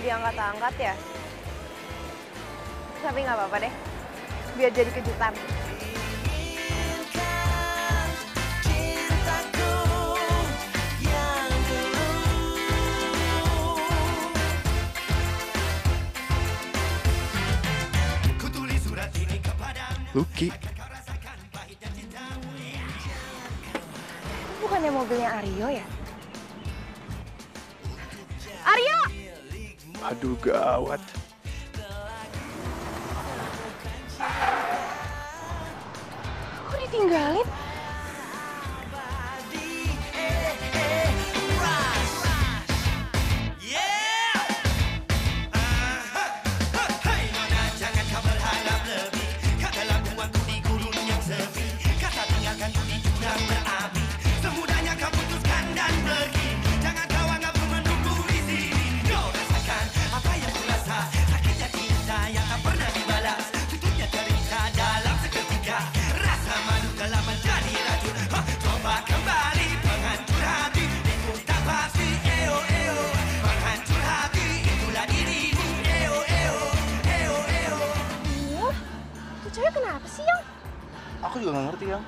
nggak diangkat-angkat ya? Tapi nggak apa-apa deh, biar jadi kejutan. Lucky. Bukannya mobilnya Aryo ya? Aryo! Aduh, gawat. Kok ditinggalin? Cewek kenapa sih, Yang? Aku juga nggak ngerti, Yang.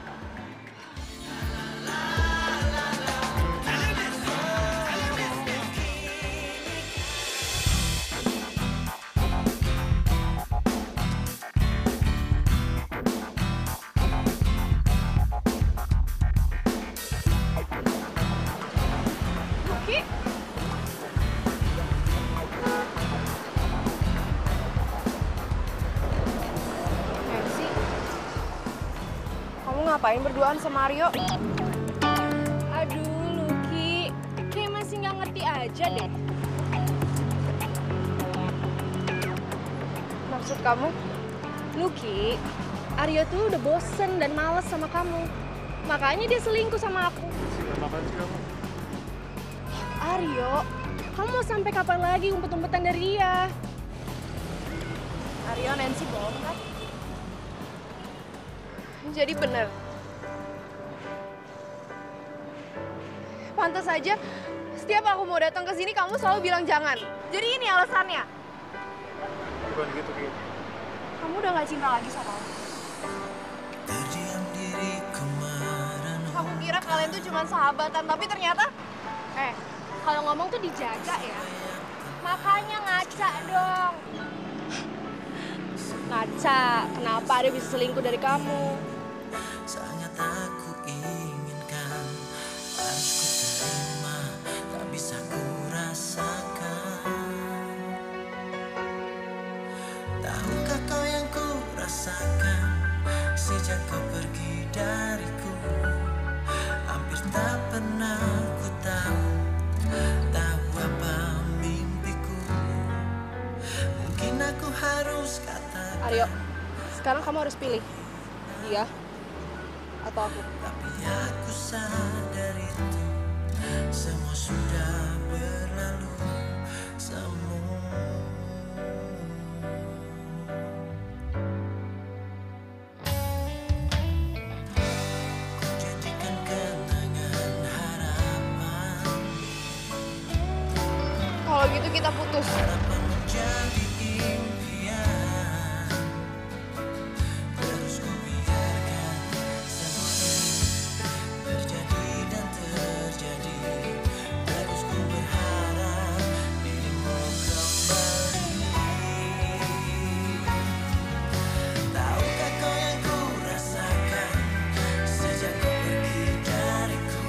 Lucky? Nancy, kamu ngapain berduaan sama Aryo? Aduh, Lucky, kayak masih nggak ngerti aja deh. Maksud kamu? Lucky, Aryo tuh udah bosen dan males sama kamu. Makanya dia selingkuh sama aku. Apaan sih kamu? Aryo, kamu mau sampai kapan lagi umpet-umpetan dari dia? Aryo, Nancy bohong kan? Jadi bener. Pantas aja, setiap aku mau datang ke sini kamu selalu bilang jangan. Jadi ini alasannya. Bukan gitu, Ki. Kamu udah gak cinta lagi sama aku. Aku kira kalian tuh cuma sahabatan, tapi ternyata... Kalau ngomong tuh dijaga ya. Makanya ngaca dong. Ngaca, kenapa dia bisa selingkuh dari kamu? Sangat aku inginkan, harus ku terima, tak bisa ku rasakan. Tahukah kau yang ku rasakan sejak kau pergi dariku? Hampir tak pernah ku tahu apa mimpiku. Mungkin aku harus katakan, Aryo, sekarang kamu harus pilih. Dia atau aku. tapi aku sadar itu semua sudah berlalu. Semua ku jadikan kenangan harapan. Kalau gitu kita putus. Harapan menjadi impian. Terus ku biarkan semua ini terjadi dan terjadi. Terus ku berharap dirimu kembali. Tahukah kau yang ku rasakan sejak kau pergi dariku?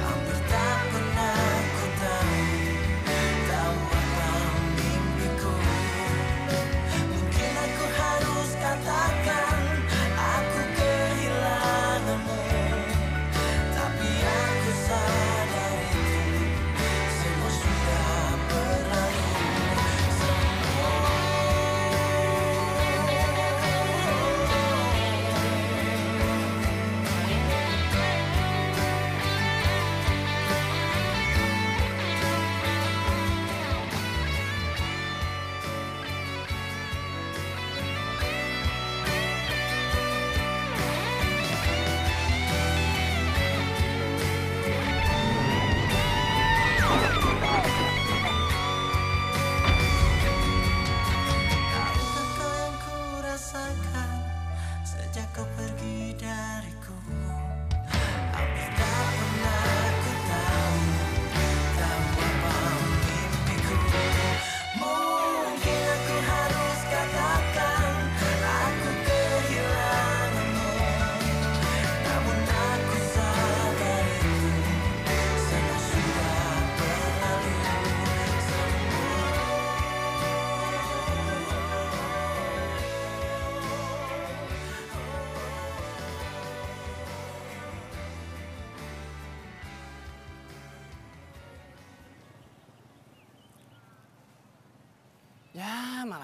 Hampir tak pernah ku tahu apa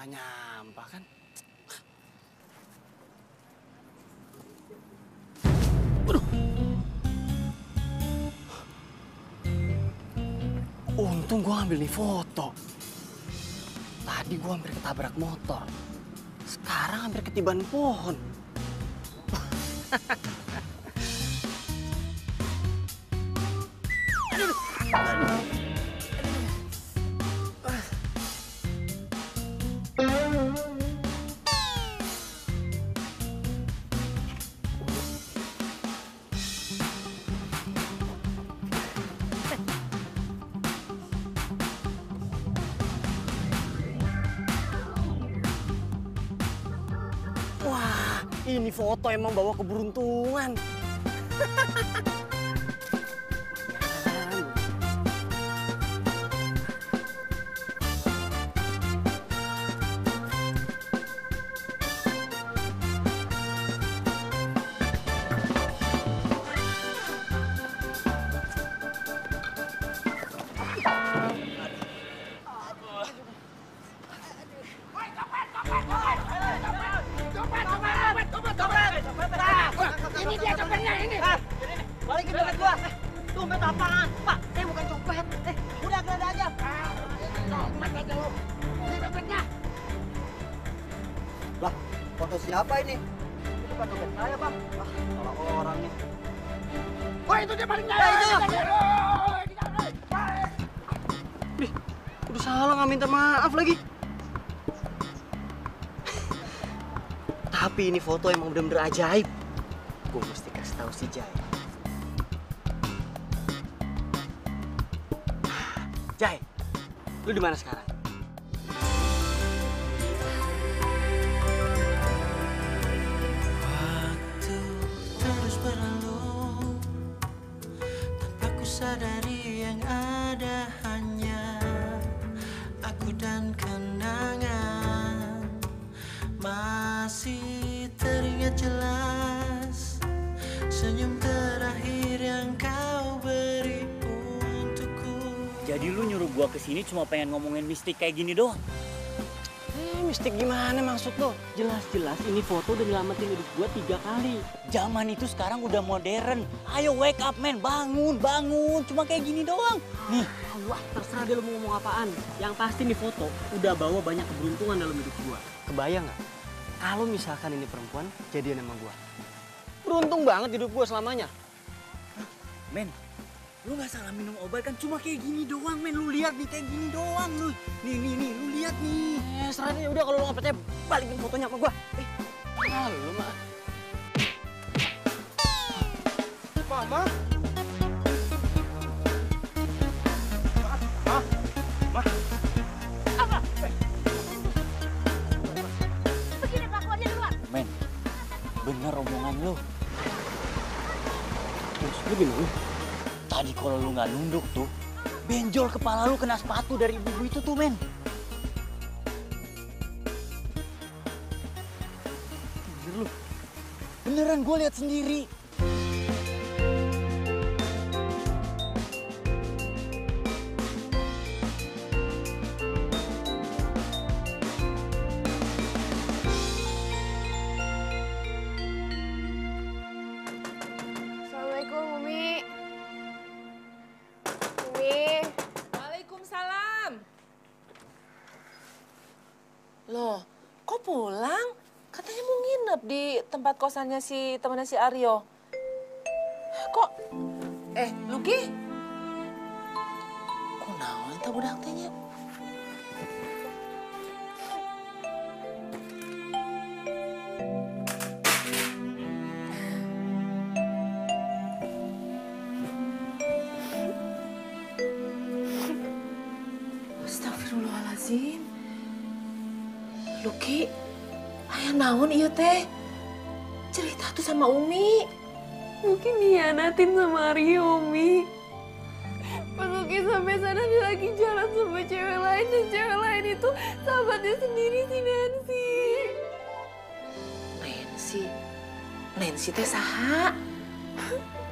salah nyampah kan? Waduh. Untung gue ngambil nih foto. Tadi gue hampir ketabrak motor. Sekarang hampir ketiban pohon. Wah, ini foto emang bawa keberuntungan. Ini dia copetnya ini. Balikin dompet gua. Dompet apaan? Pak, saya bukan copet. Udah geledah aja. Copet aja lo. Ini dompetnya. Lah, foto siapa ini? Itu bukan dompet saya, Bang. Ah, salah orang nih. Woi, itu dia paling jauh. Ih, udah salah nggak minta maaf lagi. Tapi ini foto emang bener-bener ajaib. Gue mesti kasih tahu si Jai. Jai, lu di mana sekarang? Waktu terus berlalu tanpa ku sadari yang ada hanya aku dan kenangan. Masih teringat jelas senyum terakhir yang kau beri untukku. Jadi lu nyuruh gua kesini cuma pengen ngomongin mistik kayak gini doang? Mistik gimana maksud lo? Jelas-jelas ini foto udah nyelamatin hidup gua 3 kali. Zaman itu sekarang udah modern. Ayo wake up men, bangun, bangun. Cuma kayak gini doang. Nih. Allah, terserah dia lo mau ngomong apaan. Yang pasti nih foto udah bawa banyak keberuntungan dalam hidup gua. Kebayang nggak? Kalau misalkan ini perempuan jadian sama gua. Beruntung banget hidup gua selamanya. Men, lu nggak salah minum obat kan? Cuma kayak gini doang men. Lu lihat nih kayak gini doang lu. Nih, lu lihat nih. Serah deh, udah kalau lo nggak percaya balikin fotonya sama gua. Lu mah. Mama? Begini kelakuannya di luar. Men, bener omongan lu. Terus lu gimana? Tadi kalau lu nggak nunduk tuh, benjol kepala lu kena sepatu dari ibu itu tuh men. Bener lu. Beneran gue lihat sendiri. Assalamualaikum, Umi. Umi. Waalaikumsalam. Loh, kok pulang? Katanya mau nginep di tempat kosannya si temannya si Aryo. Kok? Luki? Kok naon ta budak teh nya? Astagfirullahaladzim. Luki, aya naon ieu teh? Cerita tuh sama Umi. Mungkin dihianatin sama Aryo, Umi. Pas Luki sampai sana dia lagi jalan sama cewek lain dan cewek lain itu sahabatnya sendiri si Nancy. Nancy teh saha?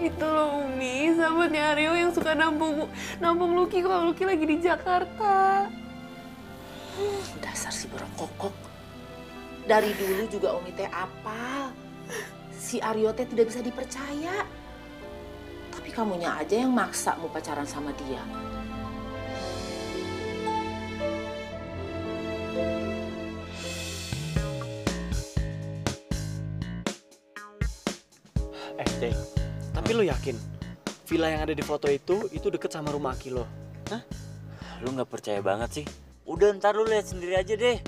Itu loh Umi, sahabatnya Aryo yang suka nampung Luki kalau Luki lagi di Jakarta. Dasar si berkokok. Dari dulu juga Umi teh apal. Si Aryo teh tidak bisa dipercaya. Tapi kamunya aja yang maksa mau pacaran sama dia. Dek, tapi lo yakin villa yang ada di foto itu deket sama rumah Aki lo? Hah? Lu nggak percaya banget sih? Udah ntar lu lihat sendiri aja deh.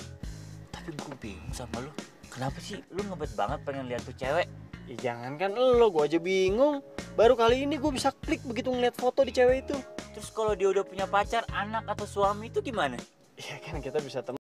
Tapi gue bingung sama lu. Kenapa sih lu ngebet banget pengen lihat tuh cewek? Ya jangan kan lo, gue aja bingung. Baru kali ini gue bisa klik begitu ngeliat foto di cewek itu. Terus kalau dia udah punya pacar, anak atau suami itu gimana? Ya kan kita bisa temen.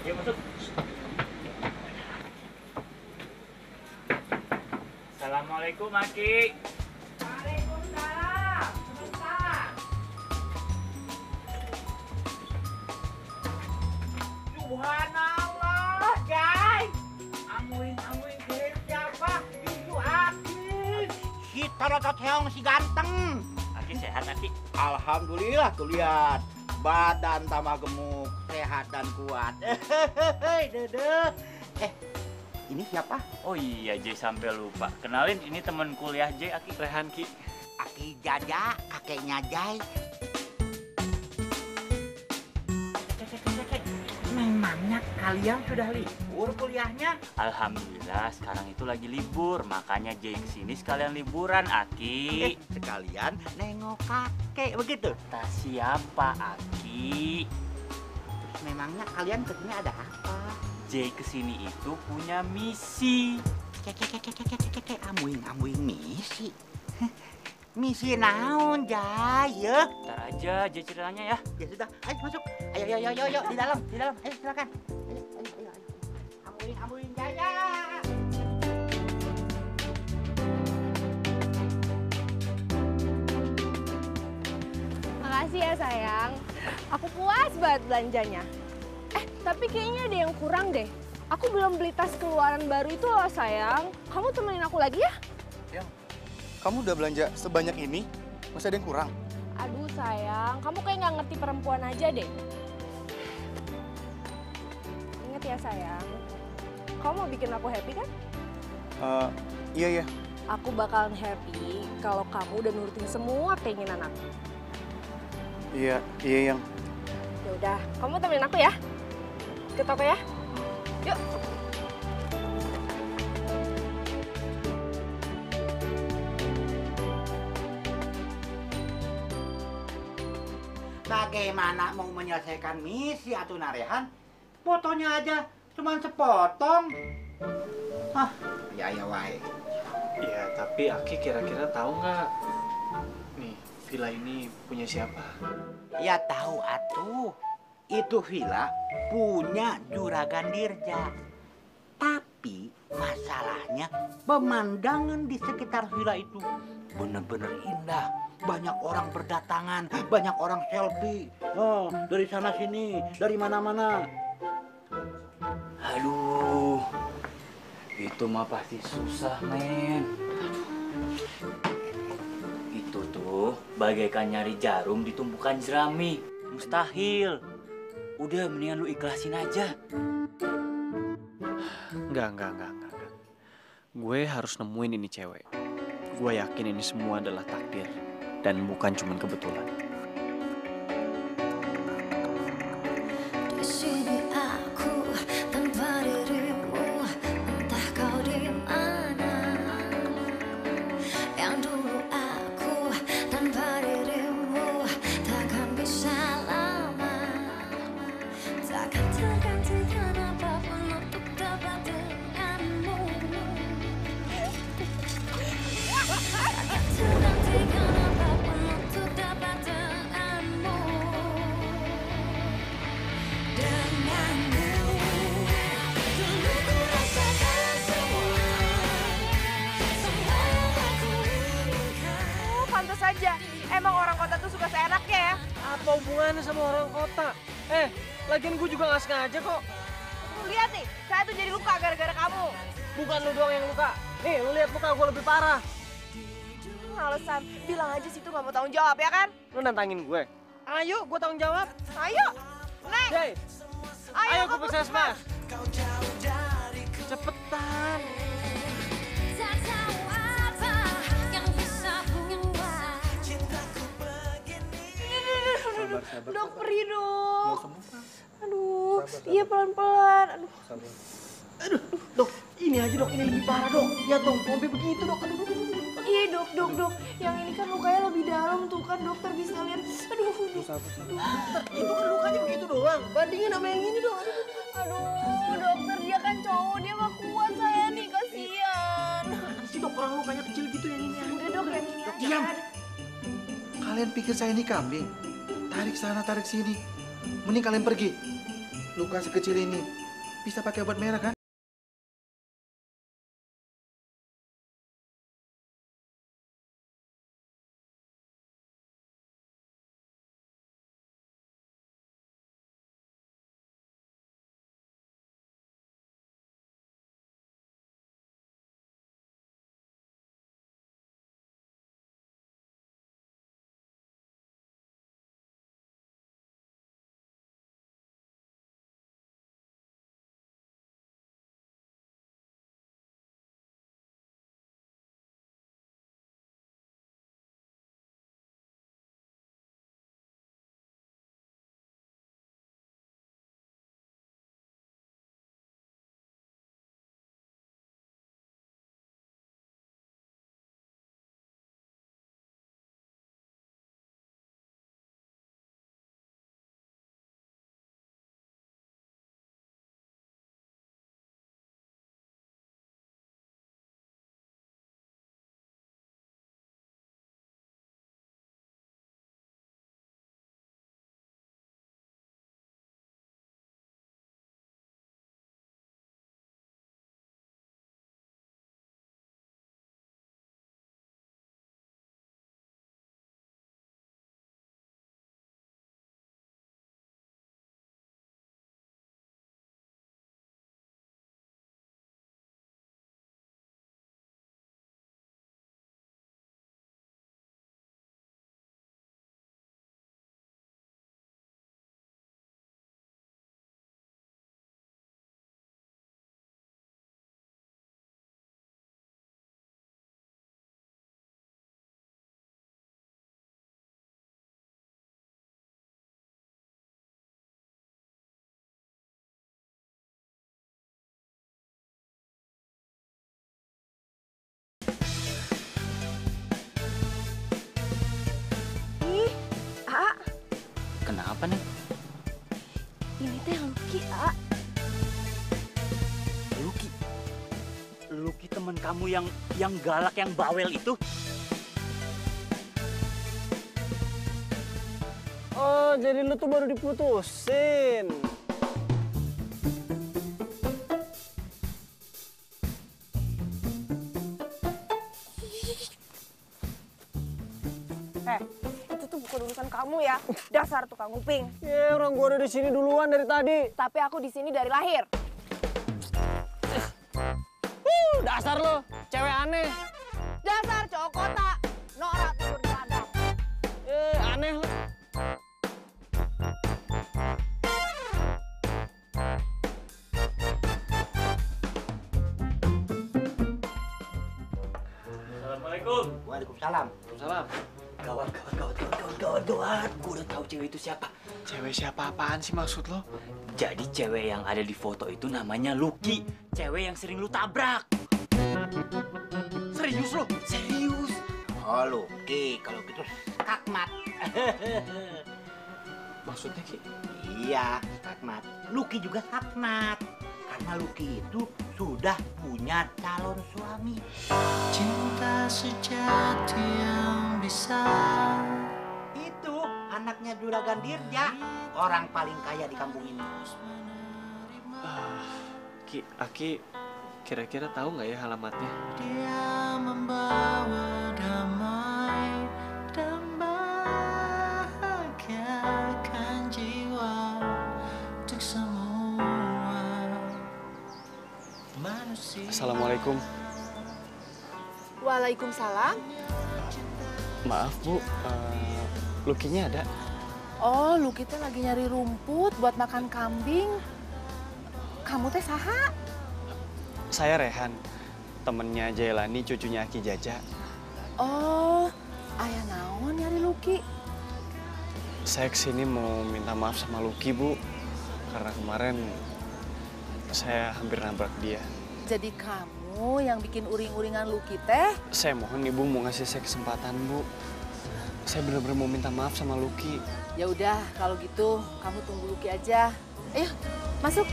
Ya masuk. Assalamualaikum Aki. Waalaikumsalam. Sebentar. Subhanallah, Jai. Amuin kirim siapa? Itu Aki. Si Torotot Heong si ganteng. Aki sehat Aki. Alhamdulillah tuh lihat. Badan tambah gemuk, sehat dan kuat. Dede. Ini siapa? Oh iya Jay sampai lupa. Kenalin ini teman kuliah Jay Aki. Rehan Ki. Aki Jaja, kakeknya Jai. Memangnya kalian sudah libur kuliahnya? Alhamdulillah sekarang itu lagi libur. Makanya Jay kesini sekalian liburan Aki. Sekalian nengok kakek, begitu? Kata siapa Aki? Terus memangnya kalian kesini ada apa? Jay kesini itu punya misi. Amuing misi. Misi naon, Jai, ya? Ntar aja Jay ceritanya ya. Ya sudah, ayo masuk. Ayo, di dalam. Ayo, silakan. Ayo. Amuing, Jaya. Makasih ya sayang. Aku puas banget belanjanya. Tapi kayaknya ada yang kurang deh. Aku belum beli tas keluaran baru itu loh sayang. Kamu temenin aku lagi ya? Yang, kamu udah belanja sebanyak ini? Masih ada yang kurang? Aduh sayang, kamu kayak nggak ngerti perempuan aja deh. Ingat ya sayang, kamu mau bikin aku happy kan? Iya. Aku bakalan happy kalau kamu udah nurutin semua keinginan aku. Iya yang. Ya udah, kamu temenin aku ya. Ke toko ya. Yuk. Bagaimana mau menyelesaikan misi atau Narehan? Fotonya aja cuma sepotong. Ya wae. Ya, tapi Aki kira-kira tahu nggak? Nih, villa ini punya siapa? Ya tahu atuh. Itu villa punya Juragan Dirja. Tapi masalahnya pemandangan di sekitar villa itu bener-bener indah. Banyak orang berdatangan, banyak orang selfie. Oh, dari sana sini, dari mana-mana. Aduh, itu mah pasti susah, men. Itu tuh bagaikan nyari jarum di tumpukan jerami. Mustahil. Udah, mendingan lu ikhlasin aja. Enggak. Gue harus nemuin ini cewek. Gue yakin ini semua adalah takdir dan bukan cuma kebetulan. Di sini aku tanpa dirimu, entah kau di mana. Yang dulu aku tanpa dirimu takkan bisa lama. Takkan tergantikan apapun untuk dapat denganmu. Takkan tergantikan apapun untuk dapat denganmu. Denganmu. Dulu ku rasakan semua yang aku inginkan. Oh, pantas aja. Emang orang kota tuh suka seenaknya ya. Apa hubungannya sama orang kota? Lagian gue juga nggak sengaja kok. Lu lihat nih, saya tuh jadi luka gara-gara kamu. Bukan lu doang yang luka. Nih, lu lihat muka gue lebih parah. Alasan, bilang aja situ nggak mau tanggung jawab ya kan? Lu nantangin gue. Ayo, gue tanggung jawab. Ayo, next. Jay, ayo gue kau bisa putuskan. smash. Cepetan. Tak tahu apa yang bisa buat Dok, perih dok. Aduh, iya pelan-pelan. Aduh. Dok, ini aja dok, ini lebih parah dok. Lihat dong, sampai begitu dok. Aduh. Iya dok. Yang ini kan lukanya lebih dalam tuh kan dokter bisa lihat. Aduh. Itu kan lukanya begitu doang. Bandingin sama yang ini dok. Aduh, dokter dia kan cowok, dia mah kuat saya nih, kasihan. Si dok, orang lukanya kecil gitu yang ini. Udah dok, yang ini aja. Diam. Kalian pikir saya ini kambing? Tarik sana, tarik sini. Mending kalian pergi. Luka sekecil ini bisa pakai obat merah kan? Kenapa nih? Ini teh Lucky, A. Lucky temen kamu yang galak, yang bawel itu? Oh, jadi lu tuh baru diputusin. Itu tuh bukan urusan kamu ya. Dasar tukang uping. Ya, orang gua udah di sini duluan dari tadi. Tapi aku di sini dari lahir. Dasar lo, cewek aneh. Dasar cowok kota. Norak tidur di ladang. Aneh lo. Assalamualaikum. Waalaikumsalam. Waalaikumsalam. Gawat. Gue udah tahu cewek itu siapa. Cewek siapa apaan sih maksud lo? Jadi cewek yang ada di foto itu namanya Lucky. Cewek yang sering lu tabrak. Serius lo? Serius. Oh, Lucky. Kalau gitu skakmat. Maksudnya Ki? Iya, skakmat. Lucky juga skakmat. Karena Lucky itu sudah punya calon suami. Cinta sejati yang bisa. Itu anaknya Juragan Dirja, orang paling kaya di kampung ini. Ki, Aki kira-kira tahu nggak ya alamatnya? Dia membawa damai dan bahagiakan jiwa untuk semua manusia. Assalamualaikum. Waalaikumsalam. Maaf Bu, Lukinya ada? Oh, lu kita lagi nyari rumput buat makan kambing. Kamu teh saha? Saya Rehan, temennya Jailani, cucunya Aki Jaja. Oh, aya naon nyari Luki? Saya kesini mau minta maaf sama Luki, Bu. Karena kemarin saya hampir nabrak dia. Jadi kamu yang bikin uring-uringan Luki teh? Saya mohon Ibu mau ngasih saya kesempatan, Bu. Saya benar-benar mau minta maaf sama Luki. Ya udah, kalau gitu kamu tunggu Luki aja. Ayo, masuk.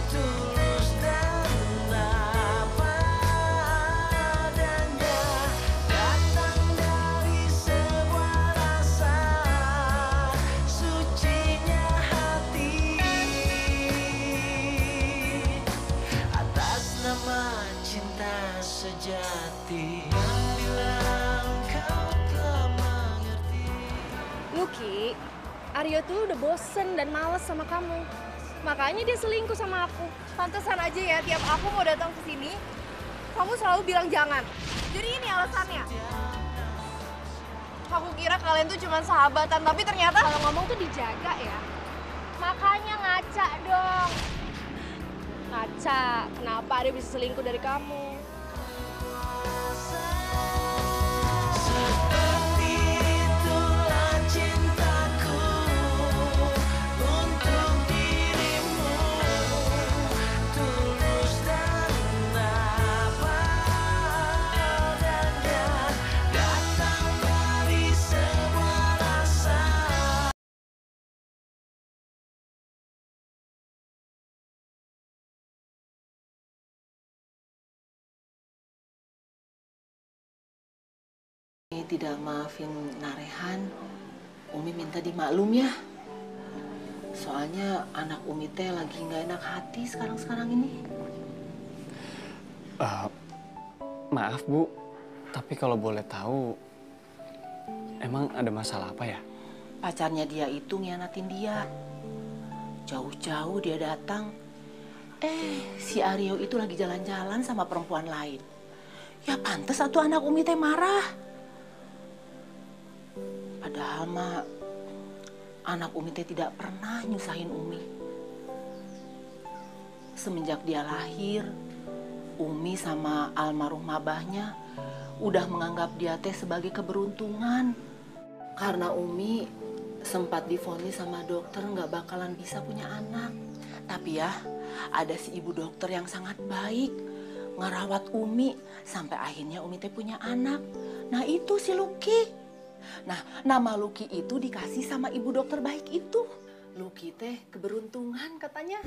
Tulus dan apa adanya, datang dari sebuah rasa sucinya hati. Atas nama cinta sejati yang bilang kau telah mengerti. Lucky, Aryo tuh udah bosen dan males sama kamu. Makanya dia selingkuh sama aku. Pantesan aja ya tiap aku mau datang ke sini, kamu selalu bilang jangan. Jadi ini alasannya. Aku kira kalian tuh cuma sahabatan, tapi ternyata kalau ngomong tuh dijaga ya. Makanya ngaca dong. Ngaca, kenapa dia bisa selingkuh dari kamu? Seperti itulah cintaku untuk dirimu, tulus dan apa adanya, datang dari sebuah rasa. Tidak maafin Narehan, Umi minta dimaklum ya. Soalnya anak Umi teh lagi nggak enak hati sekarang-sekarang ini. Maaf Bu, tapi kalau boleh tahu, emang ada masalah apa ya? Pacarnya dia itu ngianatin dia. Jauh-jauh dia datang. Si Aryo itu lagi jalan-jalan sama perempuan lain. Ya pantes atuh anak Umi teh marah. Padahal mah anak Umi teh tidak pernah nyusahin Umi. Semenjak dia lahir, Umi sama almarhum abahnya udah menganggap dia teh sebagai keberuntungan. Karena Umi sempat divonis sama dokter nggak bakalan bisa punya anak. Tapi ya, ada si ibu dokter yang sangat baik, ngerawat Umi sampai akhirnya Umi teh punya anak. Nah itu si Lucky. Nah, nama Lucky itu dikasih sama ibu dokter baik itu. Lucky teh keberuntungan katanya.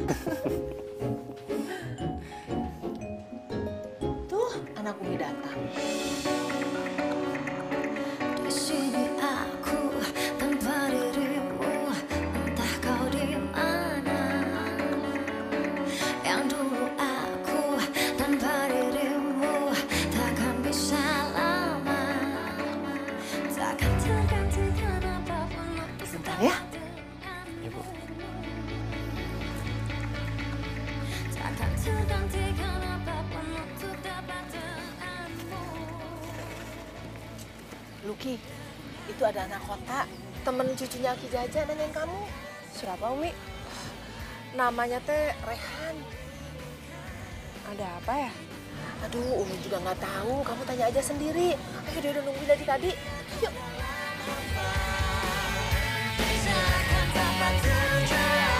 anak Umi datang. Di sini aku tanpa dirimu, entah kau di mana. Yang dulu aku tanpa dirimu takkan bisa lama, takkan tergantikan apapun untuk Bentar ya. Ibu. takkan tergantikan apapun untuk dapat denganmu. Luki, itu ada anak kota, temen cucunya Ki Jaja nanyain kamu. Siapa Umi? Namanya teh Rehan. Ada apa ya? Aduh, Umi juga nggak tahu. Kamu tanya aja sendiri. Ayo, dia udah nungguin dari tadi. Yuk. Takkan dapat terjadi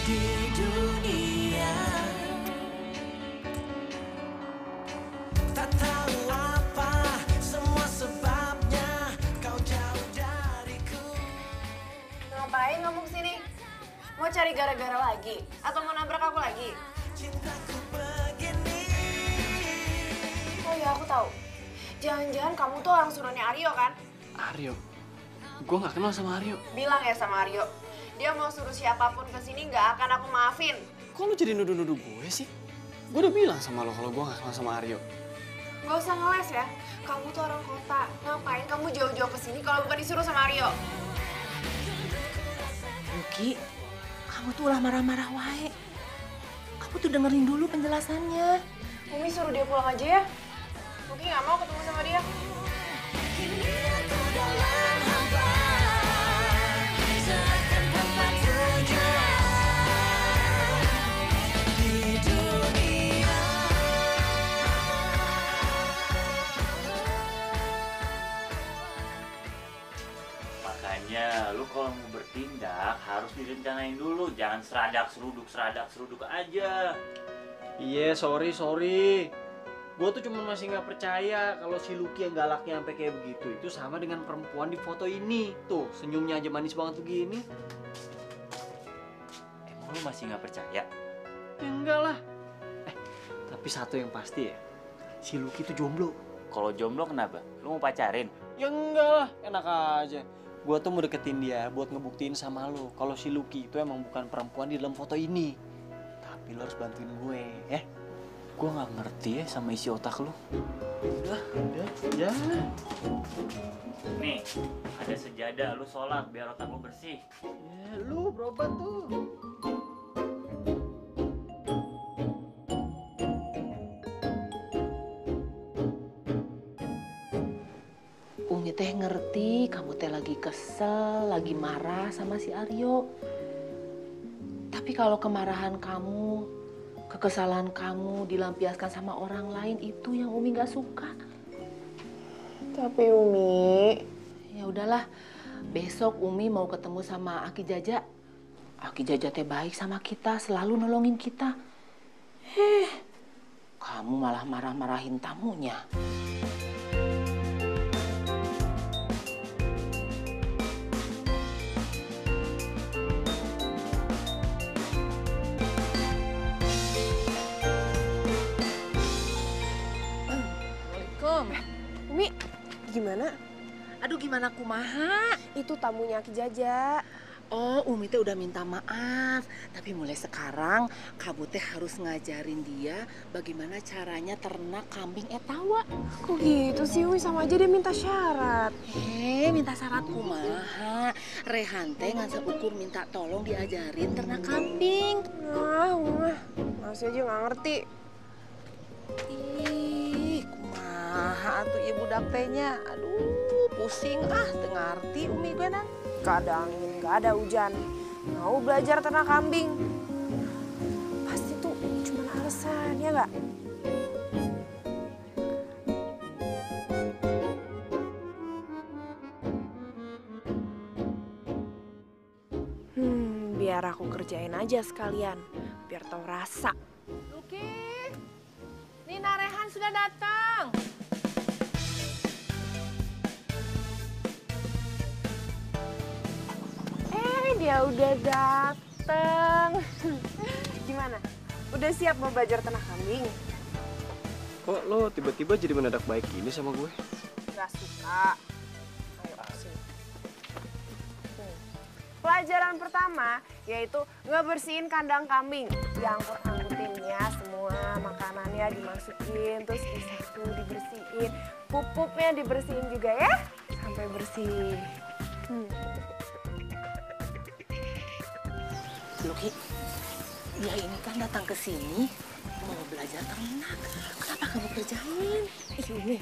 Di dunia tak tahu apa semua sebabnya kau jauh dariku. Ngapain kamu kesini? Mau cari gara-gara lagi? Atau mau nabrak aku lagi? Cintaku begini. Oh ya, aku tahu. Jangan-jangan kamu tuh orang suruhnya Aryo kan? Aryo? Gue gak kenal sama Aryo. Bilang ya sama Aryo, dia mau suruh siapapun kesini nggak akan aku maafin. Kok lu jadi nuduh-nuduh gue sih? Gue udah bilang sama lo kalau gue gak kenal sama Aryo. Gak usah ngeles ya, kamu tuh orang kota. Ngapain kamu jauh-jauh kesini kalau bukan disuruh sama Aryo? Luki, kamu tuh ulah marah-marah wae. Kamu tuh dengerin dulu penjelasannya. Umi suruh dia pulang aja ya. Luki nggak mau ketemu sama dia. Kini aku dalam hampa, takkan dapat terjadi Di dunia Makanya lu kalau mau bertindak harus direncanain dulu, jangan seradak seruduk aja. Iya, sorry. Gue tuh cuma masih nggak percaya kalau si Lucky yang galaknya sampai kayak begitu itu sama dengan perempuan di foto ini. Tuh, senyumnya aja manis banget begini. Emang lu masih nggak percaya? Ya enggak lah. Tapi satu yang pasti ya, si Lucky tuh jomblo. Kalau jomblo kenapa? Lu mau pacarin? Ya enggak lah, enak aja. Gue tuh mau deketin dia buat ngebuktiin sama lo kalau si Lucky itu emang bukan perempuan di dalam foto ini. Tapi lo harus bantuin gue, ya. Gue nggak ngerti ya sama isi otak lu. Udah, ya. Nih, ada sejadah, lu sholat biar otak lu bersih. Ya, lu berobat tuh. Umi teh ngerti kamu teh lagi kesel, lagi marah sama si Aryo. Tapi kalau kemarahan kamu, kekesalan kamu dilampiaskan sama orang lain, itu yang Umi nggak suka. Tapi Umi, Ya udahlah, besok Umi mau ketemu sama Aki Jaja. Aki Jaja teh baik sama kita, selalu nolongin kita. Kamu malah marah-marahin tamunya. Umi, gimana? Aduh, gimana kumaha? Itu tamunya Ki Jaja. Oh, Umi teh udah minta maaf. Tapi mulai sekarang, kamu teh harus ngajarin dia bagaimana caranya ternak kambing etawa. Kok gitu sih Umi, sama aja dia minta syarat. Minta syarat kumaha? Rehan teh ngan seukur minta tolong diajarin ternak kambing. Masih aja nggak ngerti. Ih, kumaha tuh ibu daktenya. Aduh, pusing teu ngarti Umi gue nan. Gak ada angin, gak ada hujan. Mau belajar ternak kambing. Pasti tuh cuma alasan, ya nggak? Biar aku kerjain aja sekalian. Biar tahu rasa. Luki, Nina Rehan sudah datang. Dia udah dateng. Gimana? Udah siap mau belajar ternak kambing? Kok lo tiba-tiba jadi mendadak baik gini sama gue? Gak suka. Ayo sini. Pelajaran pertama yaitu ngebersihin kandang kambing. Diangkut-angkutinnya semua makanannya dimasukin, terus disapu dibersihin, pupuknya dibersihin juga ya, sampai bersih. Luki, dia ini kan datang ke sini mau belajar ternak. Kenapa kamu kerjain? Ih Umi,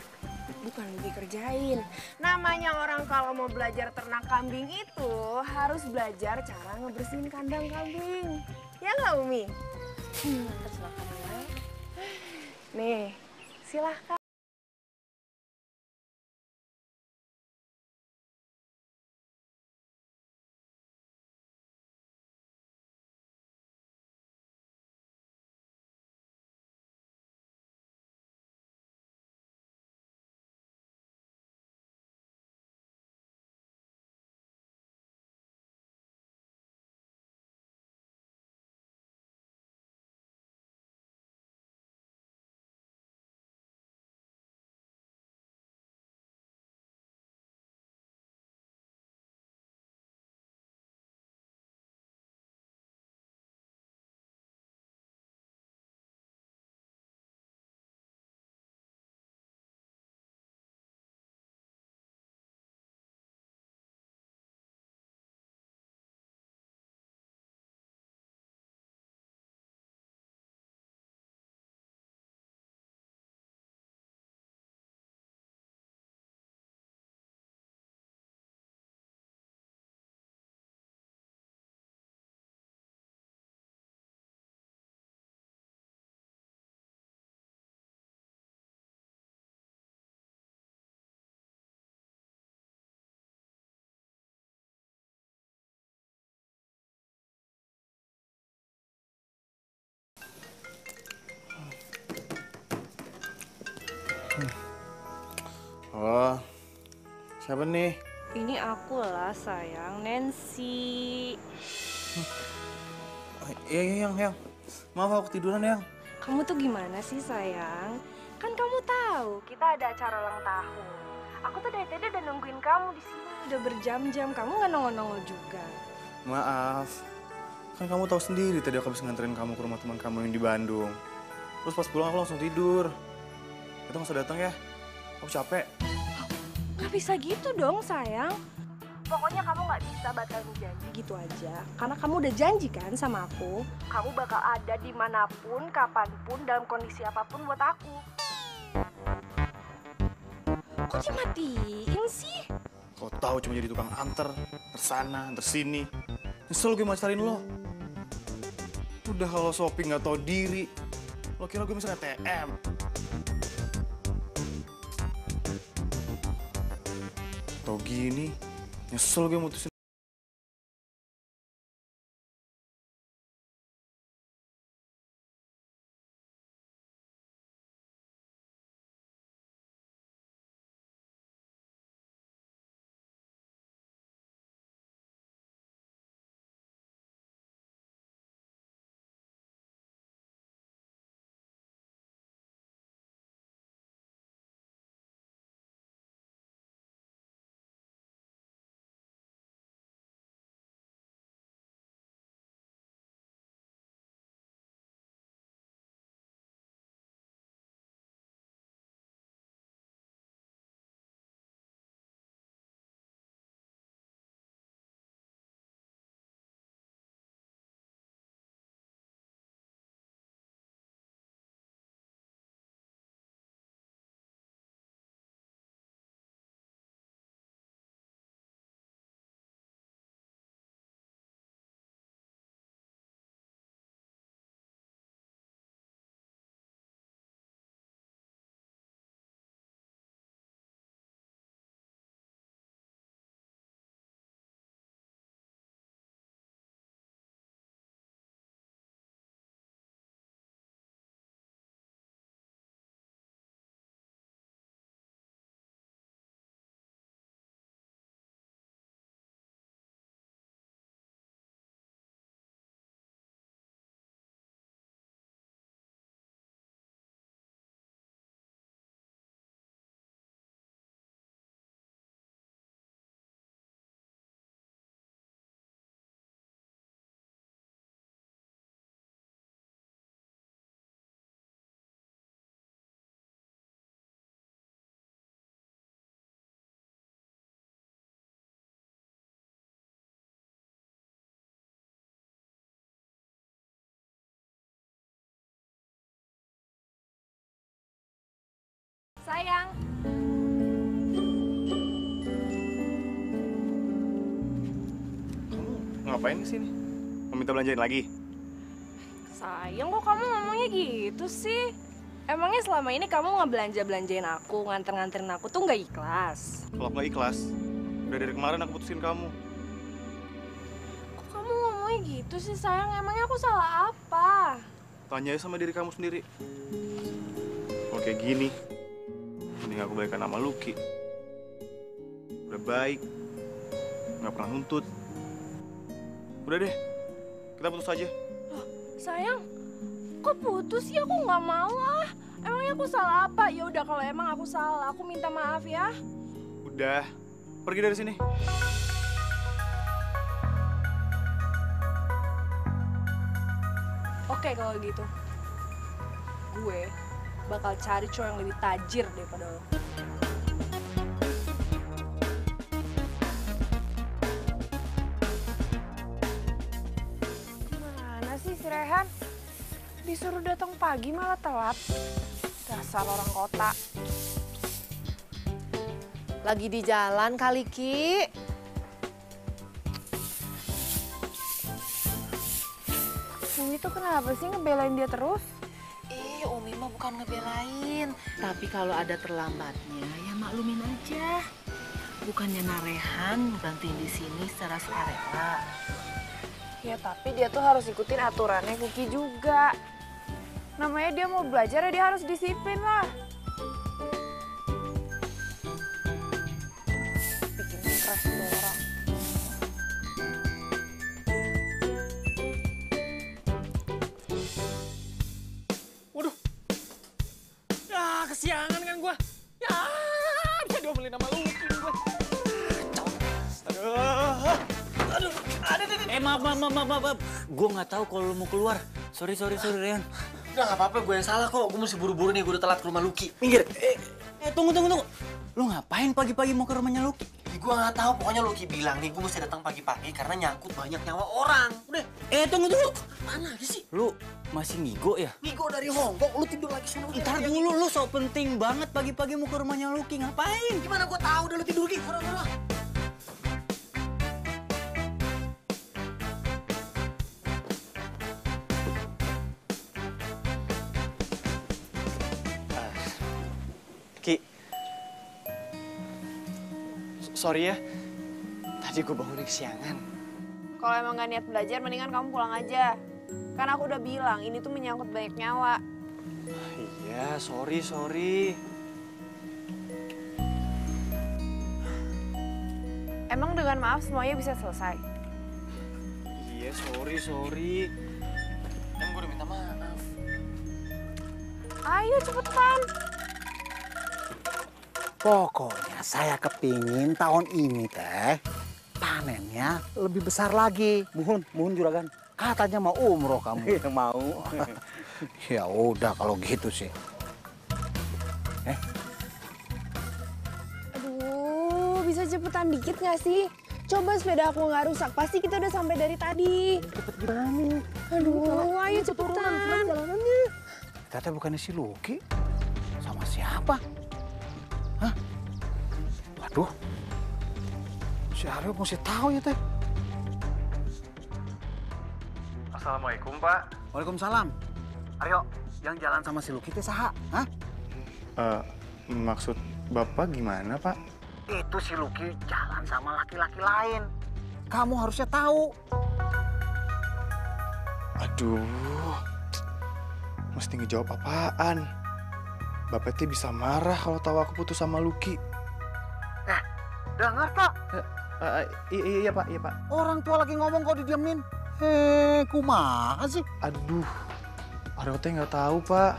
bukan Luki kerjain. Namanya orang kalau mau belajar ternak kambing itu harus belajar cara ngebersihin kandang kambing. Ya nggak Umi? Silakan ya. Nih, silahkan. Oh, siapa nih? Ini aku lah sayang, Nancy. Iya, yang. Maaf aku tiduran, yang. Kamu tuh gimana sih sayang? Kan kamu tahu kita ada acara ulang tahun. Aku tuh dari tadi udah nungguin kamu di sini udah berjam-jam. Kamu nggak nongol-nongol juga. Maaf. Kan kamu tahu sendiri tadi aku habis nganterin kamu ke rumah teman kamu yang di Bandung. Terus pas pulang aku langsung tidur. Kita nggak usah datang ya. Aku capek. Gak bisa gitu dong sayang. Pokoknya kamu gak bisa batalin janji gitu aja. Karena kamu udah janji kan sama aku. Kamu bakal ada dimanapun, kapanpun, dalam kondisi apapun buat aku. Kok dimatiin sih? Kau tahu cuma jadi tukang anter, tersana, tersini. Nyesel gue macarin lo. Udah kalau shopping nggak tahu diri. Lo kira gue misalnya TM. Tau gini, nyesel gue mutusin. ngapain kesini? Mau minta belanjain lagi? Sayang kok kamu ngomongnya gitu sih? Emangnya selama ini kamu ngebelanja-belanjain aku, nganter-nganterin aku tuh nggak ikhlas? Kalau nggak ikhlas, udah dari kemarin aku putusin kamu. Kok kamu ngomongnya gitu sih sayang? Emangnya aku salah apa? Tanya aja sama diri kamu sendiri. Kalau kayak gini, mending aku balikan sama Lucky. Udah baik, nggak pernah nuntut. Udah deh, kita putus aja. Sayang, kok putus sih? Aku nggak mau ah. Emangnya aku salah apa? Ya udah kalau emang aku salah, aku minta maaf ya. Udah, pergi dari sini. Oke kalau gitu, gue bakal cari cowok yang lebih tajir daripada lo. Mana sih si Rehan? Disuruh datang pagi malah telat. Dasar orang kota. Lagi di jalan kali, Ki. Umi tuh kenapa sih ngebelain dia terus? Umi mah bukan ngebelain. Tapi kalau ada terlambatnya, ya maklumin aja. Bukannya Narehan gantiin di sini secara sukarela. Ya tapi dia tuh harus ikutin aturannya Kuki juga. Namanya dia mau belajar ya dia harus disiplin lah. Bikin stres tuh orang. Waduh. Ya, kesiangan kan gua. Ya, bisa diomelin sama Lucky gua. Aduh. Maaf. Gue nggak tahu kalau lu mau keluar. Sorry, Rian. Udah nggak apa-apa, gue yang salah kok. Gue mesti buru-buru nih, gue udah telat ke rumah Lucky. Minggir. Tunggu. Lu ngapain pagi-pagi mau ke rumahnya Lucky? Gue nggak tahu, pokoknya Lucky bilang nih, gue mesti datang pagi-pagi karena nyangkut banyak nyawa orang. Udah. Tunggu. Mana lagi sih? Lu masih ngigo ya? Ngigo dari Hongkong, lu tidur lagi sana. Ntar dulu, lu so penting banget pagi-pagi mau ke rumahnya Lucky. Ngapain? Gimana gue tahu udah lu tidur lagi? Sana. Ki, sorry ya, tadi gue bangunnya kesiangan. Kalau emang gak niat belajar, mendingan kamu pulang aja. Kan aku udah bilang, ini tuh menyangkut banyak nyawa. Iya, sorry. Emang dengan maaf semuanya bisa selesai? Iya, sorry. Kan gue udah minta maaf. Ayo cepetan. Pokoknya saya kepingin tahun ini teh panennya lebih besar lagi. Mohon juragan. Katanya mau umroh kamu. Iya mau. Ya udah kalau gitu sih. Aduh, bisa cepetan dikit gak sih? Coba sepeda aku nggak rusak, pasti kita udah sampai dari tadi. Cepet gimana nih? Aduh, ayo cepetan. Jalanannya. Kita bukannya si Lucky. Sama siapa? Hah? Waduh. Si Aryo mesti tahu ya teh. Assalamualaikum, Pak. Waalaikumsalam. Aryo, yang jalan sama si Lucky teh saha? Hah? Maksud Bapak gimana, Pak? Itu si Lucky jalan sama laki-laki lain. Kamu harusnya tahu. Aduh, mesti ngejawab apaan? Bapak teh bisa marah kalau tahu aku putus sama Lucky. Dengar, Pak. Iya, Pak. Orang tua lagi ngomong kok didiemin. Kumaha sih? Aduh, Aryo teh nggak tahu, Pak.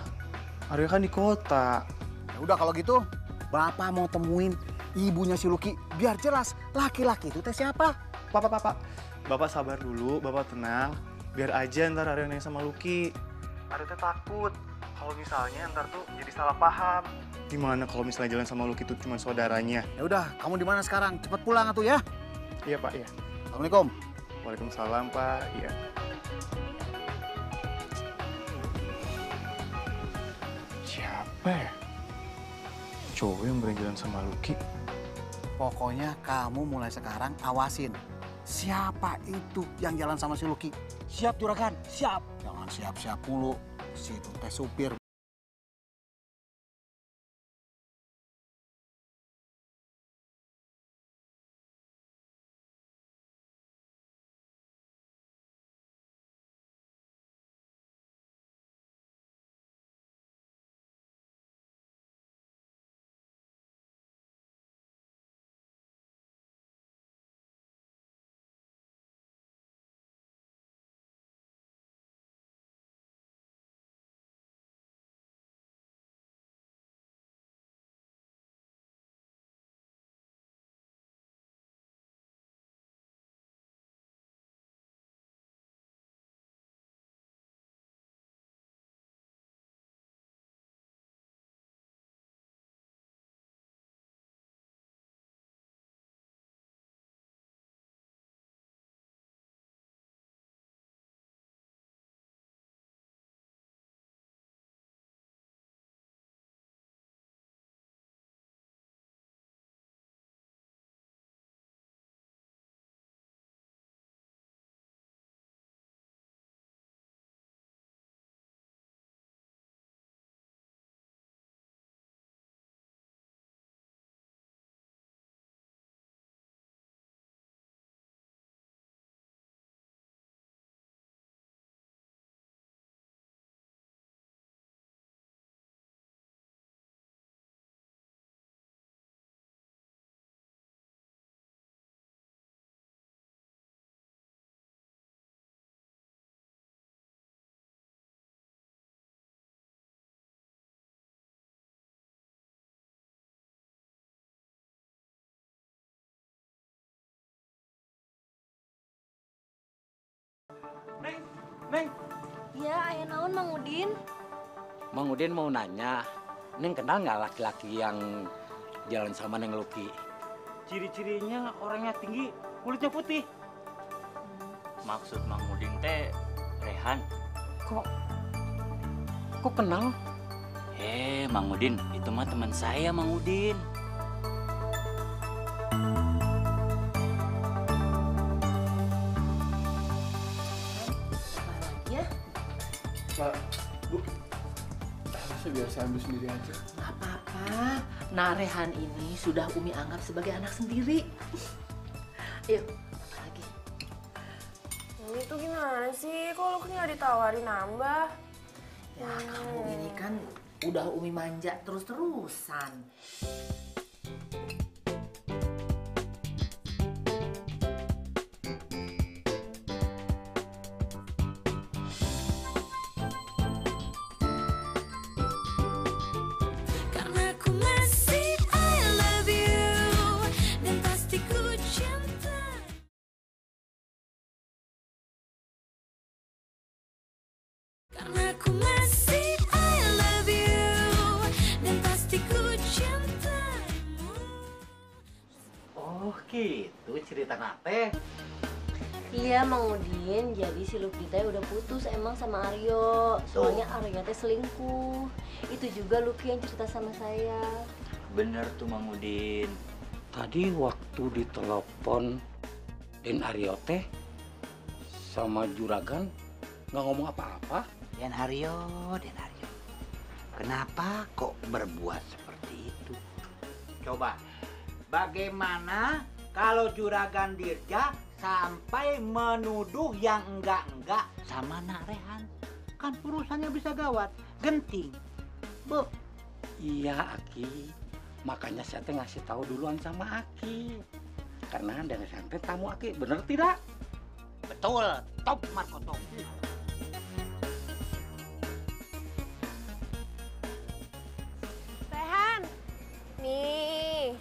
Aryo kan di kota. Ya udah kalau gitu, Bapak mau temuin ibunya si Lucky biar jelas laki-laki itu teh siapa. Pak. Bapak sabar dulu, Bapak tenang. Biar aja ntar Aryo nanya sama Lucky. Aryo teh takut kalau misalnya ntar tuh jadi salah paham. Gimana kalau misalnya jalan sama Lucky itu cuma saudaranya? Ya udah, kamu di mana sekarang? Cepet pulang atuh ya. Iya, Pak, iya. Assalamualaikum. Waalaikumsalam, Pak. Iya. Siapa ya? Cowok yang berjalan sama Lucky. Pokoknya kamu mulai sekarang awasin. siapa itu yang jalan sama si Lucky? Siap juragan, siap. Jangan siap-siap mulu, si itu teh supir. Neng. Ya, ayah naon Mang Udin? Mang Udin mau nanya, Neng kenal nggak laki-laki yang jalan sama Neng Lucky? Ciri-cirinya orangnya tinggi, kulitnya putih. Maksud Mang Udin teh Rehan. Kok kenal? Mang Udin, itu mah teman saya Mang Udin. Pak, Bu, harusnya biar saya ambil sendiri aja. Nggak apa-apa. Nah, Rehan ini sudah Umi anggap sebagai anak sendiri. Ayo, apa lagi? Umi tuh gimana sih? Kok lu nggak ditawarin nambah? Ya, kamu ini kan udah Umi manja terus-terusan. Oh gitu cerita nate. Iya Mang Udin, jadi si Lucky teh udah putus emang sama Aryo. Soalnya Aryo teh selingkuh. Itu juga Lucky yang cerita sama saya. Bener tuh Mang Udin. Tadi waktu ditelepon Den Aryo teh sama Juragan nggak ngomong apa-apa. Den Aryo. Kenapa kok berbuat seperti itu? Coba, bagaimana kalau Juragan Dirja sampai menuduh yang enggak-enggak sama Nak Rehan? Kan urusannya bisa gawat, genting. Bu. Iya, Aki. Makanya saya teh ngasih tahu duluan sama Aki. Karena Den Rehan teh tamu Aki, bener tidak? Betul, top Marco top. Rehan, nih.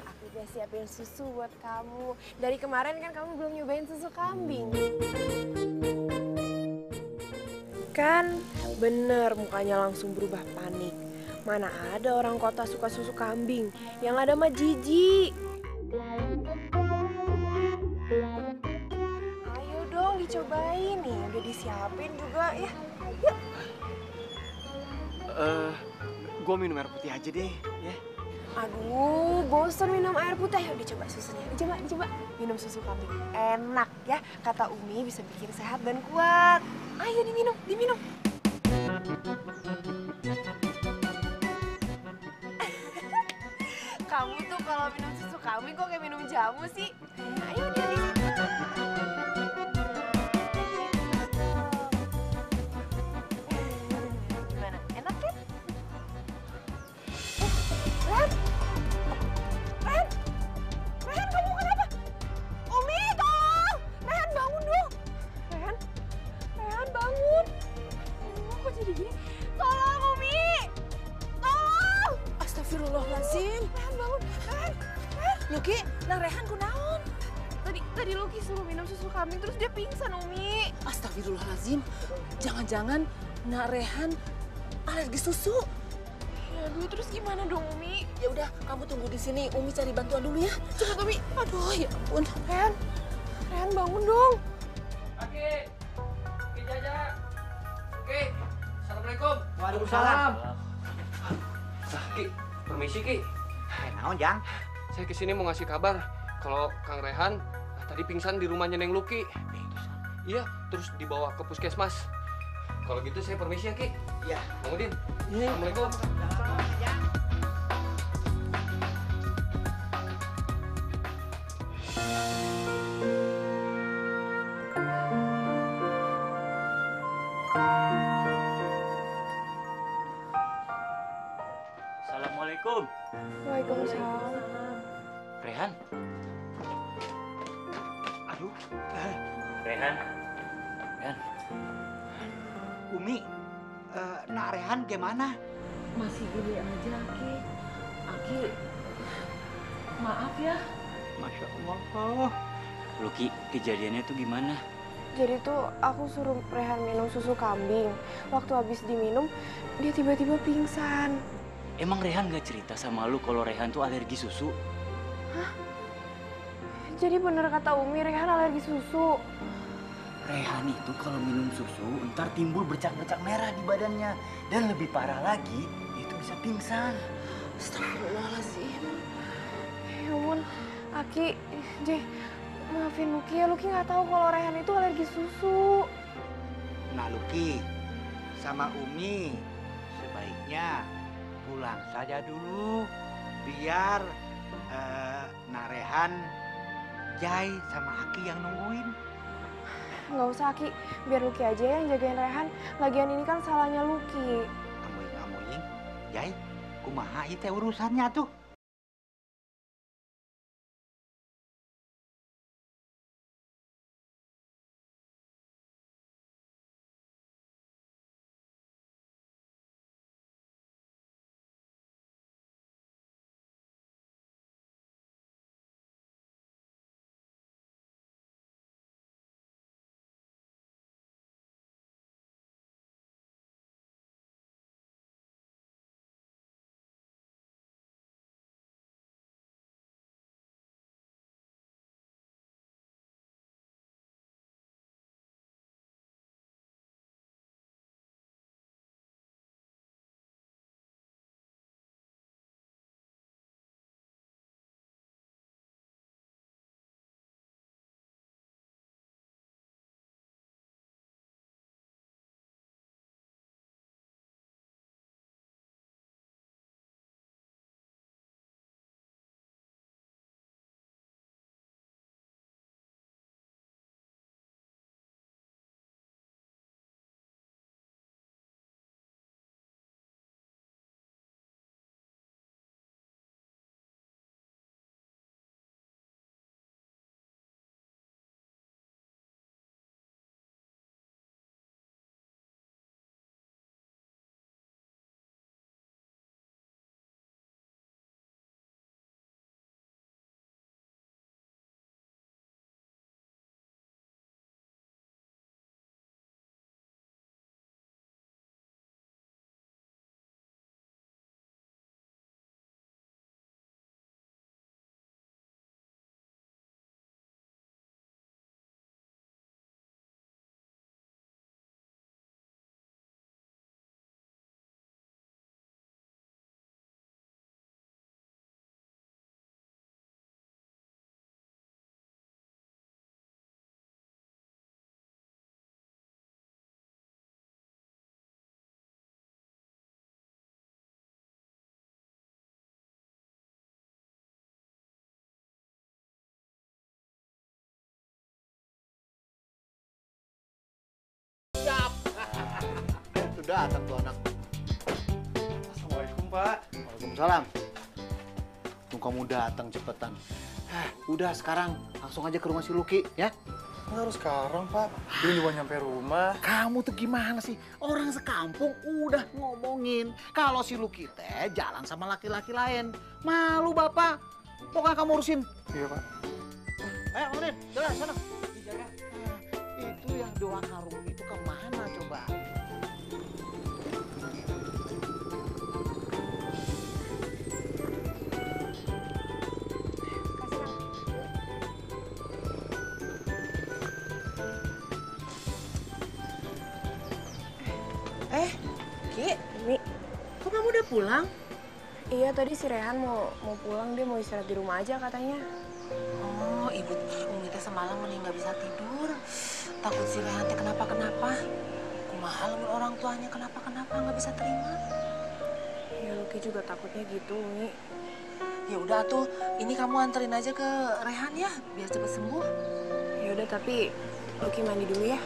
Aku udah siapin susu buat kamu. Dari kemarin kan kamu belum nyobain susu kambing. Kan bener mukanya langsung berubah panik. Mana ada orang kota suka susu kambing, yang ada mah jijik. Ayo dong dicobain nih, udah disiapin juga ya. Yuk. Gue minum air putih aja deh, ya. Aduh, bosan minum air putih. Ayo dicoba susunya. Dicoba. Minum susu kambing. Enak ya. Kata Umi bisa bikin sehat dan kuat. Ayo diminum. Kamu tuh kalau minum susu kambing kok kayak minum jamu sih? Ayo gimana? Enak kan? Rehan, kamu kenapa? Umi, tolong! Rehan, bangun dong! Rehan, bangun! Kok jadi gini? Tolong, Umi! Tolong! Astagfirullahaladzim. Rehan, bangun! Rehan! Luki, nah Rehan kunaon? Tadi Luki suruh minum susu kambing, terus dia pingsan, Umi. Astagfirullahaladzim. Jangan-jangan Nak Rehan alergi susu. Aduh, terus gimana dong, Umi? Ya udah, kamu tunggu di sini. Umi cari bantuan dulu ya. Cepet, Umi. Aduh, ya ampun. Rehan, bangun dong. Ki Jaja. Ki, assalamualaikum. Waalaikumsalam. Ki, permisi Ki. Naon, Jang? Saya kesini mau ngasih kabar kalau Kang Rehan tadi pingsan di rumahnya Neng Luki. Iya, terus dibawa ke puskesmas. Kalau gitu saya permisi ya Ki. Iya. Bang Udin. Assalamualaikum. Assalamualaikum. Waalaikumsalam. Rehan. Aduh. Rehan. Umi, Nak Rehan gimana? Masih gini aja, Aki, maaf ya. Masya Allah. Luki, kejadiannya tuh gimana? Jadi tuh aku suruh Rehan minum susu kambing. Waktu habis diminum, dia tiba-tiba pingsan. Emang Rehan gak cerita sama lu kalau Rehan tuh alergi susu? Jadi bener kata Umi, Rehan alergi susu. Rehan itu kalau minum susu ntar timbul bercak-bercak merah di badannya. Dan lebih parah lagi, itu bisa pingsan. Astagfirullahaladzim. Ya ampun, Aki, maafin Luki ya. Luki nggak tahu kalau Rehan itu alergi susu. Nah Luki, sama Umi, sebaiknya pulang saja dulu. Biar Nak Rehan, Jai sama Aki yang nungguin. Nggak usah, Aki. Biar Luki aja yang jagain Rehan. Lagian ini kan salahnya Luki. Amuing, Jai, kumaha itu urusannya tuh? datang tuh anak. Assalamualaikum, Pak. Waalaikumsalam. Tunggu kamu datang cepetan. Udah sekarang langsung aja ke rumah si Luki ya. Nggak harus sekarang, Pak. Dia juga nyampe rumah. Kamu tuh gimana sih? Orang sekampung udah ngomongin kalau si Luki teh jalan sama laki-laki lain. Malu Bapak. Pokoknya kamu urusin. Iya, Pak. Ayo, Udin, jalan sana. Dijaga. Itu yang doa karung itu kemana coba? Ki, kok kamu udah pulang? Iya, tadi si Rehan mau pulang, dia mau istirahat di rumah aja katanya. Oh, ibu Umi teh semalam mending nggak bisa tidur. Takut si Rehan teh kenapa-kenapa. Kumaha lamun orang tuanya kenapa-kenapa nggak bisa terima. Ya, Luki juga takutnya gitu, Umi. Ya udah tuh, ini kamu anterin aja ke Rehan ya, biar cepet sembuh. Ya udah, tapi Luki mandi dulu ya.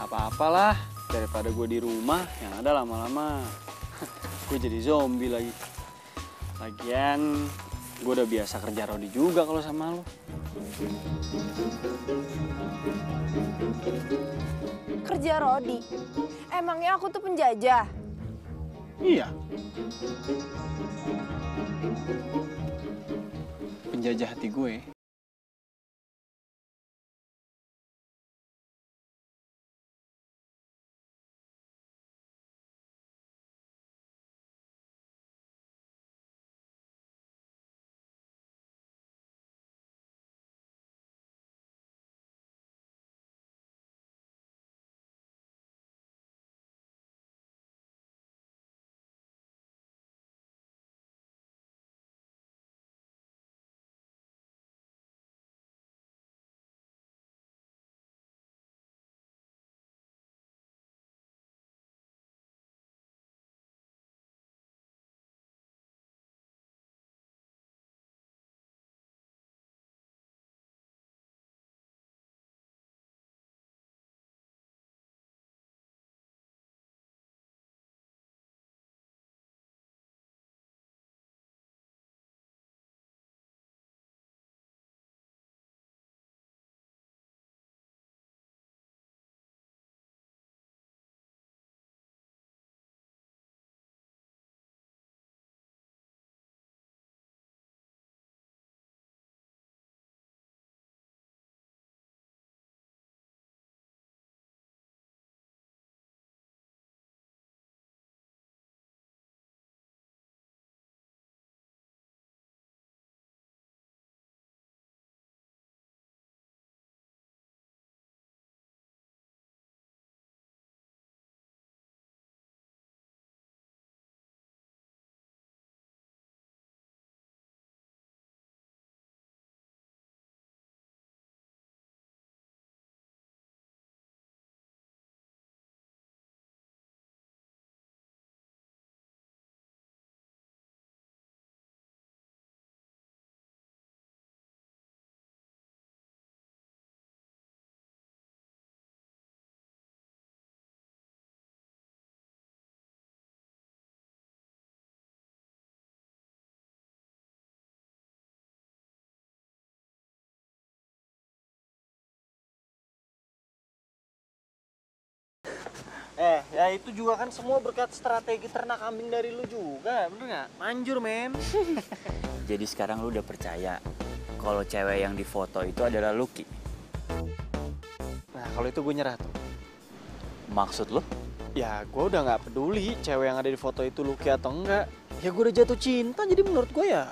Apa-apalah, daripada gue di rumah, yang ada lama-lama gue jadi zombie lagi. Lagian, gue udah biasa kerja rodi juga kalau sama lo. Kerja rodi? Emangnya aku tuh penjajah? Iya. Penjajah hati gue. Ya itu juga kan semua berkat strategi ternak kambing dari lu juga, bener nggak? Manjur, men. Jadi sekarang lu udah percaya kalau cewek yang difoto itu adalah Lucky? Nah, kalau itu gue nyerah tuh. Maksud lu? Ya, gue udah nggak peduli cewek yang ada di foto itu Lucky atau enggak. Ya gue udah jatuh cinta, jadi menurut gue ya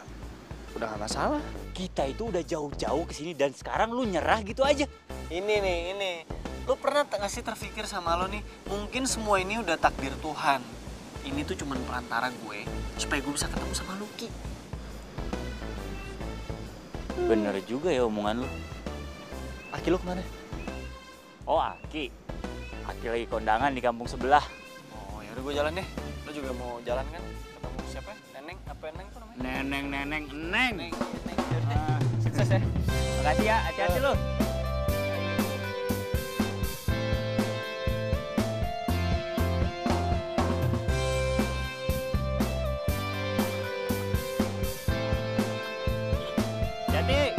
udah gak masalah. Kita itu udah jauh-jauh kesini dan sekarang lu nyerah gitu aja. Ini. Lu pernah nggak sih terpikir sama lo nih, mungkin semua ini udah takdir Tuhan. Ini tuh cuman perantara gue, supaya gue bisa ketemu sama Lucky. Bener juga ya omongan lu. Aki lu kemana? Oh, Aki. Aki lagi kondangan di kampung sebelah. Oh, ya udah gue jalan deh. Lu juga mau jalan kan? Ketemu siapa? Neneng? Apa Neneng tuh namanya? Neneng. Sukses ya. Makasih ya, hati-hati lu. Jadi.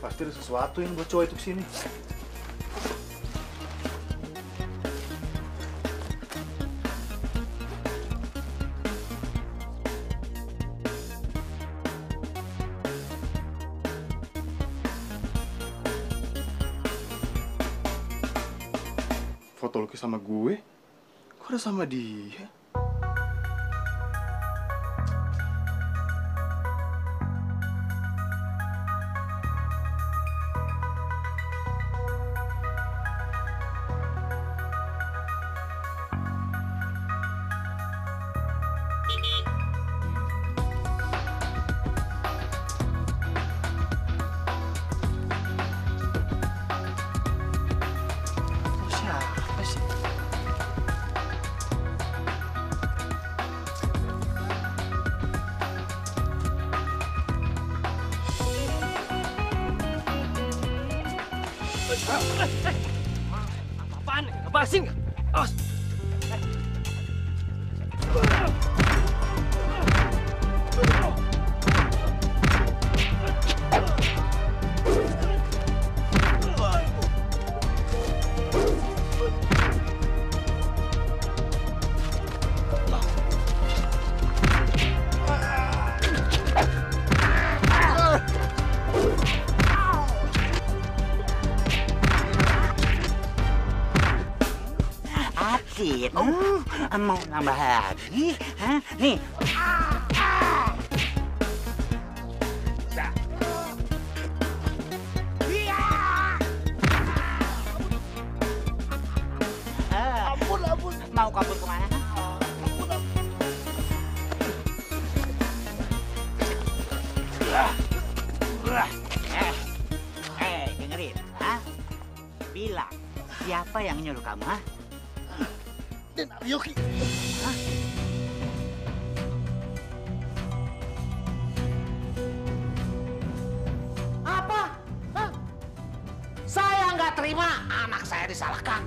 Pasti ada sesuatu yang buat cowok itu kesini. Foto Lucky sama gue? Kok ada sama dia? Siapa sih? Apaan? Lepasin nggak? Awas! Asyik. Mau nambah lagi? Hah? Nih. Ampun. Mau kabur kemana? Dengerin. Hah? Bilang, siapa yang nyuruh kamu, ha? Dan Aryoki. Hah? Apa? Hah? Saya nggak terima anak saya disalahkan.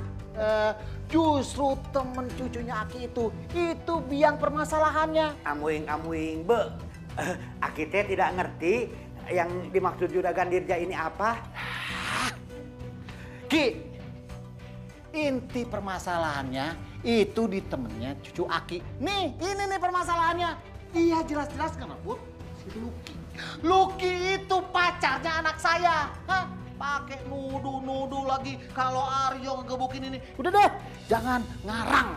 Justru temen cucunya Aki itu biang permasalahannya. Amuing, Be. Aki teh tidak ngerti yang dimaksud Juragan Dirja ini apa. Ki, inti permasalahannya itu di temennya cucu Aki. Nih, ini nih permasalahannya. Iya jelas-jelas kenapa? Si Lucky. Lucky itu pacarnya anak saya. Hah? Pakai nuduh-nuduh lagi kalau Aryo ngegebukin ini. Udah deh, jangan ngarang.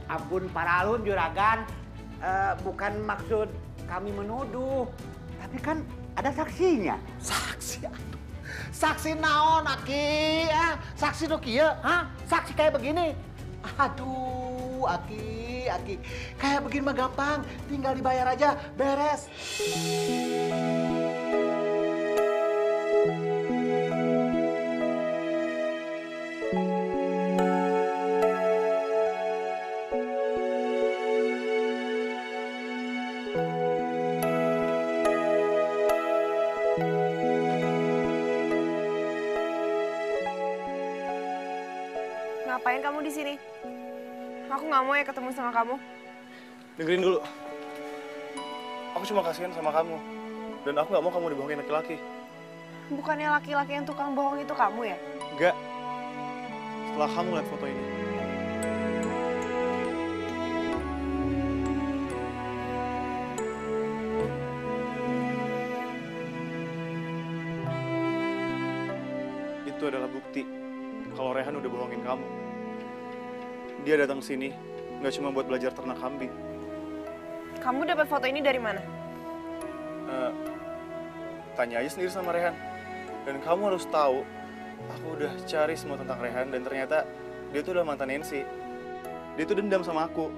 Ampun Paralun Juragan, bukan maksud kami menuduh, tapi kan ada saksinya. Saksi aduh. Saksi naon Aki? Saksi do kieu? Hah? Saksi kayak begini? Aduh, Aki. Kayak begini mah gampang, tinggal dibayar aja, beres. Ngapain kamu di sini? Aku nggak mau ya ketemu sama kamu. Dengerin dulu. Aku cuma kasihan sama kamu. Dan aku nggak mau kamu dibohongin laki-laki. Bukannya laki-laki yang tukang bohong itu kamu ya? Enggak. Setelah kamu lihat foto ini. Itu adalah bukti kalau Rehan udah bohongin kamu. Dia datang ke sini nggak cuma buat belajar ternak kambing. Kamu dapat foto ini dari mana? Tanya aja sendiri sama Rehan. Dan kamu harus tahu, aku udah cari semua tentang Rehan dan ternyata dia tuh udah mantan Nancy. Dia tuh dendam sama aku.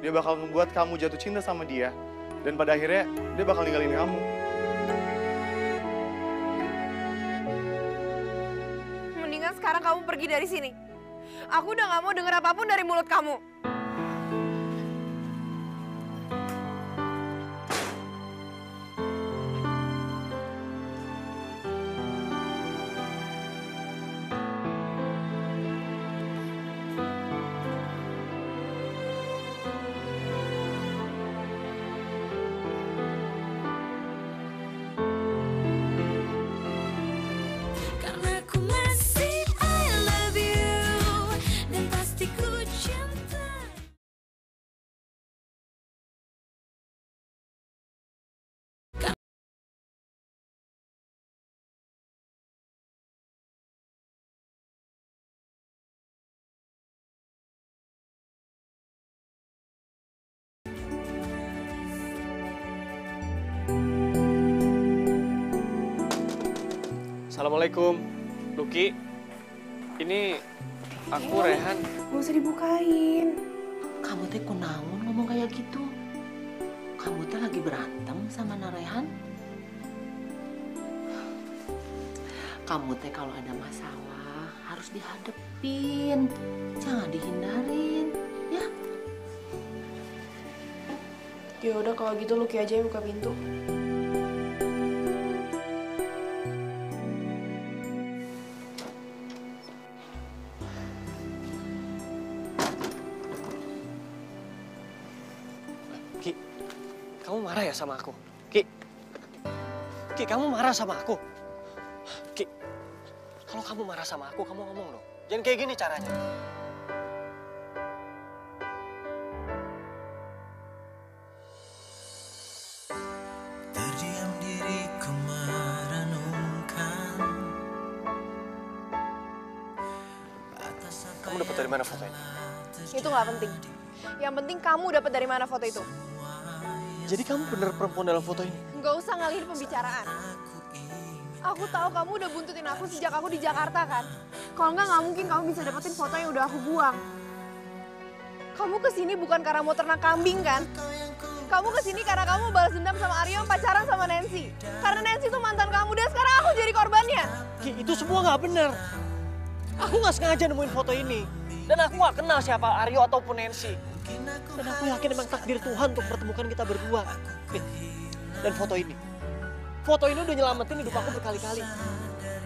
Dia bakal ngebuat kamu jatuh cinta sama dia. Dan pada akhirnya dia bakal ninggalin kamu. Mendingan sekarang kamu pergi dari sini. Aku udah nggak mau denger apapun dari mulut kamu. Karena ku masih I love you dan pasti ku cinta. Assalamualaikum, Luki. Ini aku Rehan. Gak usah dibukain. Kamu teh kunaon ngomong kayak gitu? Kamu teh lagi berantem sama Narehan? Kamu teh kalau ada masalah harus dihadepin, jangan dihindarin, ya? Ya udah kalau gitu Luki aja yang buka pintu. Ki, kamu marah ya sama aku? Ki, kamu marah sama aku? Ki, kalau kamu marah sama aku, kamu ngomong dong. Jangan kayak gini caranya. Terdiam diriku merenungkan. Kamu dapat dari mana foto ini? Itu nggak penting. Yang penting kamu dapat dari mana foto itu. Jadi kamu bener perempuan dalam foto ini? Nggak usah ngalihin pembicaraan. Aku tahu kamu udah buntutin aku sejak aku di Jakarta kan. Kalau nggak mungkin kamu bisa dapetin foto yang udah aku buang. Kamu kesini bukan karena mau ternak kambing kan? Kamu kesini karena kamu balas dendam sama Aryo yang pacaran sama Nancy. Karena Nancy itu mantan kamu dan sekarang aku jadi korbannya. Ki, itu semua nggak bener. Aku nggak sengaja nemuin foto ini. Dan aku nggak kenal siapa Aryo ataupun Nancy. Dan aku yakin emang takdir Tuhan untuk pertemukan kita berdua. Dan foto ini udah nyelamatin hidup aku berkali-kali.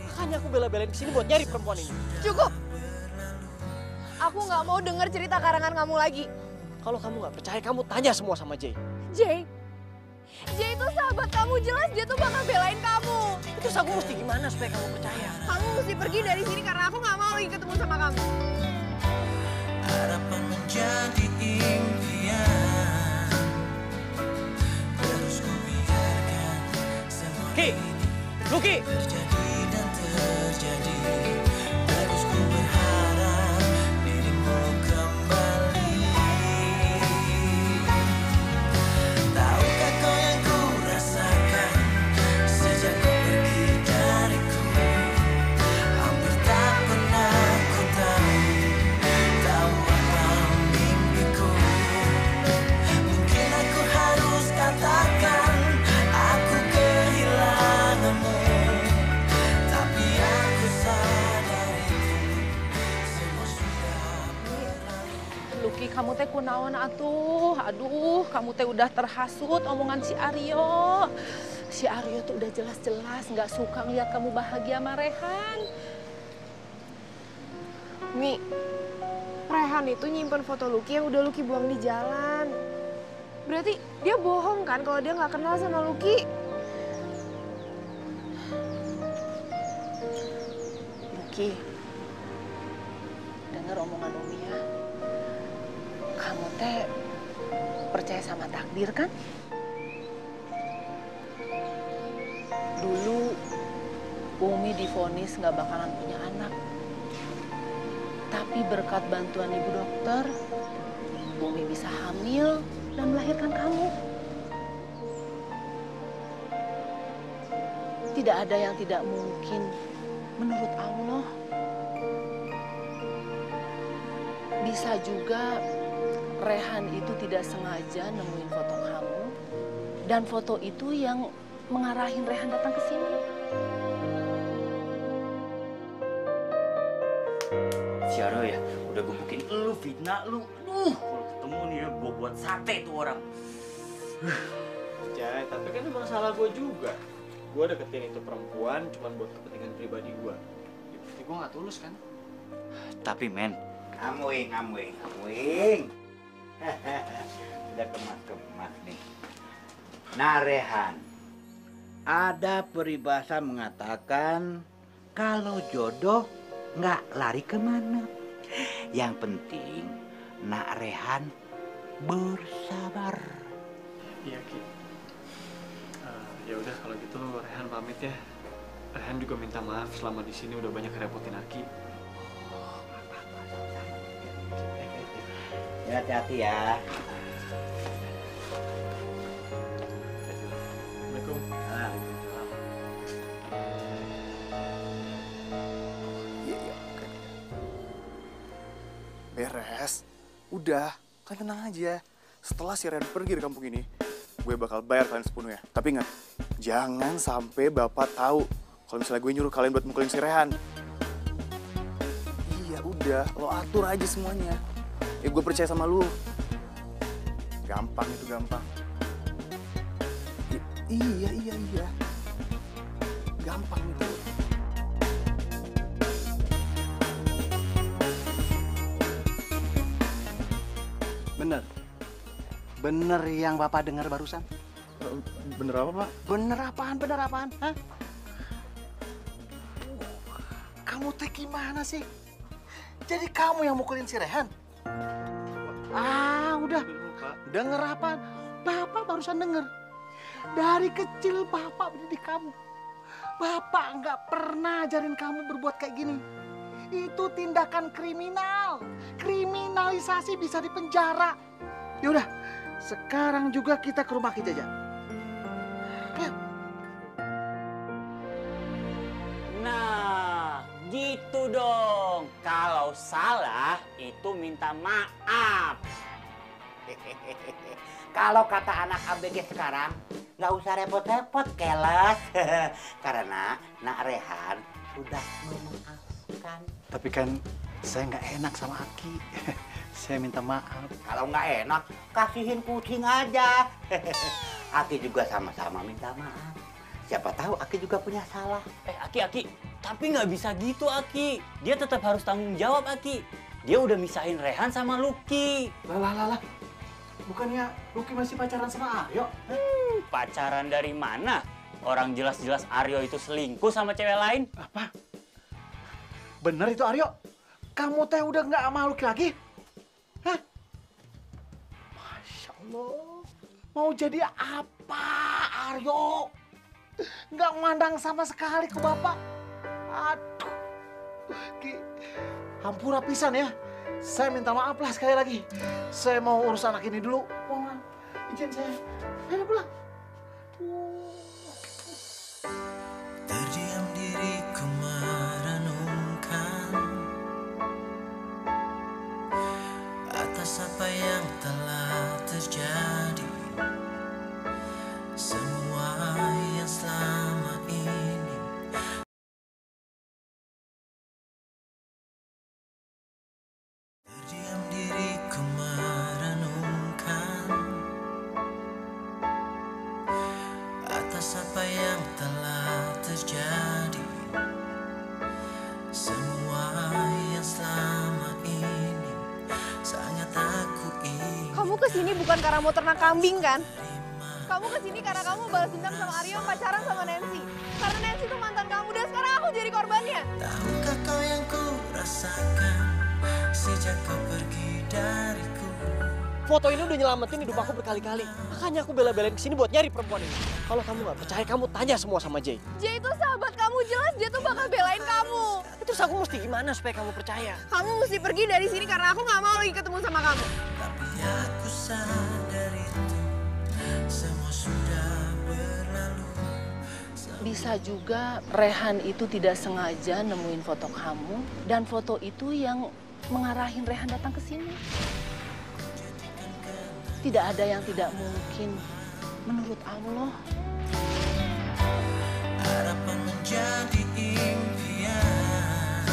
Makanya aku bela-belain kesini buat nyari perempuan ini. Cukup. Aku nggak mau denger cerita karangan kamu lagi. Kalau kamu nggak percaya, kamu tanya semua sama Jay. Jay itu sahabat kamu, jelas dia tuh bakal belain kamu. Terus aku mesti gimana supaya kamu percaya? Kamu mesti pergi dari sini karena aku nggak mau lagi ketemu sama kamu. Harapan menjadi impian. Terus ku biarkan semua Luki! terjadi dan terjadi. Terus ku berharap dirimu kembali. Tahukah kau yang ku rasakan sejak kau pergi dariku? Hampir tak pernah ku tahu apa mimpiku. Mungkin aku harus katakan aku kehilanganmu. Tapi aku sadar itu semua sudah berlalu. Luki, kamu teh kunaon atuh? Aduh, kamu teh udah terhasut omongan si Aryo. Si Aryo tuh udah jelas-jelas nggak suka ngeliat kamu bahagia sama Rehan. Mi, Rehan itu nyimpen foto Lucky yang udah Lucky buang di jalan. Berarti dia bohong kan kalau dia nggak kenal sama Lucky? Lucky, dengar omongan Umi ya. Kamu teh percaya sama takdir kan? Dulu Umi divonis nggak bakalan punya anak. Tapi berkat bantuan ibu dokter, Umi bisa hamil dan melahirkan kamu. Tidak ada yang tidak mungkin menurut Allah. Bisa juga Rehan itu tidak sengaja nemuin foto kamu, dan foto itu yang mengarahin Rehan datang ke sini. Si Aryo ya, udah gebukin lu, fitnah lu. Kalau ketemu nih ya, gue buat sate tuh orang. Jay, tapi kan emang salah gue juga. Gue deketin itu perempuan cuma buat kepentingan pribadi gue. Berarti gue nggak tulus kan? Tapi men, Ngamuing. Udah kemas-kemas nih. Nah Rehan, ada peribahasa mengatakan kalau jodoh nggak lari kemana. Yang penting Nak Rehan bersabar. Iya Ki. Ya udah kalau gitu Rehan pamit ya. Rehan juga minta maaf selama di sini udah banyak ngerepotin Aki. Ya hati-hati ya. Assalamualaikum. Beres. Udah, kan tenang aja. Setelah si Ren pergi dari kampung ini, gue bakal bayar kalian sepenuhnya. Tapi ingat, jangan sampai bapak tahu kalau misalnya gue nyuruh kalian buat mukulin si Rehan. Iya udah, lo atur aja semuanya. Gue percaya sama lu. Gampang itu gampang. Iya. Gampang itu. Bener yang Bapak dengar barusan? Bener apa, Pak? Bener apaan? Hah? Kamu teh gimana sih? Jadi kamu yang mukulin si Rehan? Udah. Denger apaan? Bapak barusan denger. Dari kecil Bapak mendidik kamu. Bapak nggak pernah ajarin kamu berbuat kayak gini. Itu tindakan kriminal. Kriminalisasi bisa dipenjara. Yaudah, sekarang juga kita ke rumah kita aja. Ayo. nah gitu dong. Kalau salah itu minta maaf. Kalau kata anak ABG sekarang, nggak usah repot-repot, keles. Karena Nak Rehan sudah memaafkan. Tapi kan saya nggak enak sama Aki. Saya minta maaf. Kalau nggak enak, kasihin kucing aja. Aki juga sama-sama minta maaf. Siapa tahu Aki juga punya salah. Aki, tapi nggak bisa gitu Aki. Dia tetap harus tanggung jawab Aki. Dia udah misahin Rehan sama Lucky. Lah. Bukannya Lucky masih pacaran sama Aryo? Pacaran dari mana? Orang jelas-jelas Aryo itu selingkuh sama cewek lain. Apa? Bener itu Aryo? Kamu teh udah nggak sama Lucky lagi? Hah? Masya Allah. Mau jadi apa Aryo? Nggak mandang sama sekali ke Bapak. Aduh. Ki, hampura pisan ya. Saya minta maaf lah sekali lagi. Saya mau urus anak ini dulu. Mohon izin saya. Ayo pulang. Terdiam diriku merenungkan atas apa yang telah terjadi. Semua yang selama ini terdiam diriku merenungkan atas apa yang telah terjadi. Semua yang selama ini kesini bukan karena mau ternak kambing kan? Kamu kesini karena kamu balas dendam sama Aryo pacaran sama Nancy. Karena Nancy itu mantan kamu dan sekarang aku jadi korbannya. Tahukah kau yang ku rasakan sejak kau pergi dariku? Foto ini udah nyelamatin hidup aku berkali-kali. Makanya aku bela-belain kesini buat nyari perempuan ini. Kalau kamu nggak percaya, kamu tanya semua sama Jay. Jay itu sahabat kamu, jelas dia tuh bakal belain kamu. Terus aku mesti gimana supaya kamu percaya? Kamu mesti pergi dari sini karena aku nggak mau lagi ketemu sama kamu. Tapi aku sadar itu semua sudah berlalu. Bisa juga Rehan itu tidak sengaja nemuin foto kamu dan foto itu yang mengarahin Rehan datang ke sini. Tidak ada yang tidak mungkin menurut Allah. Harapan menjadi impian,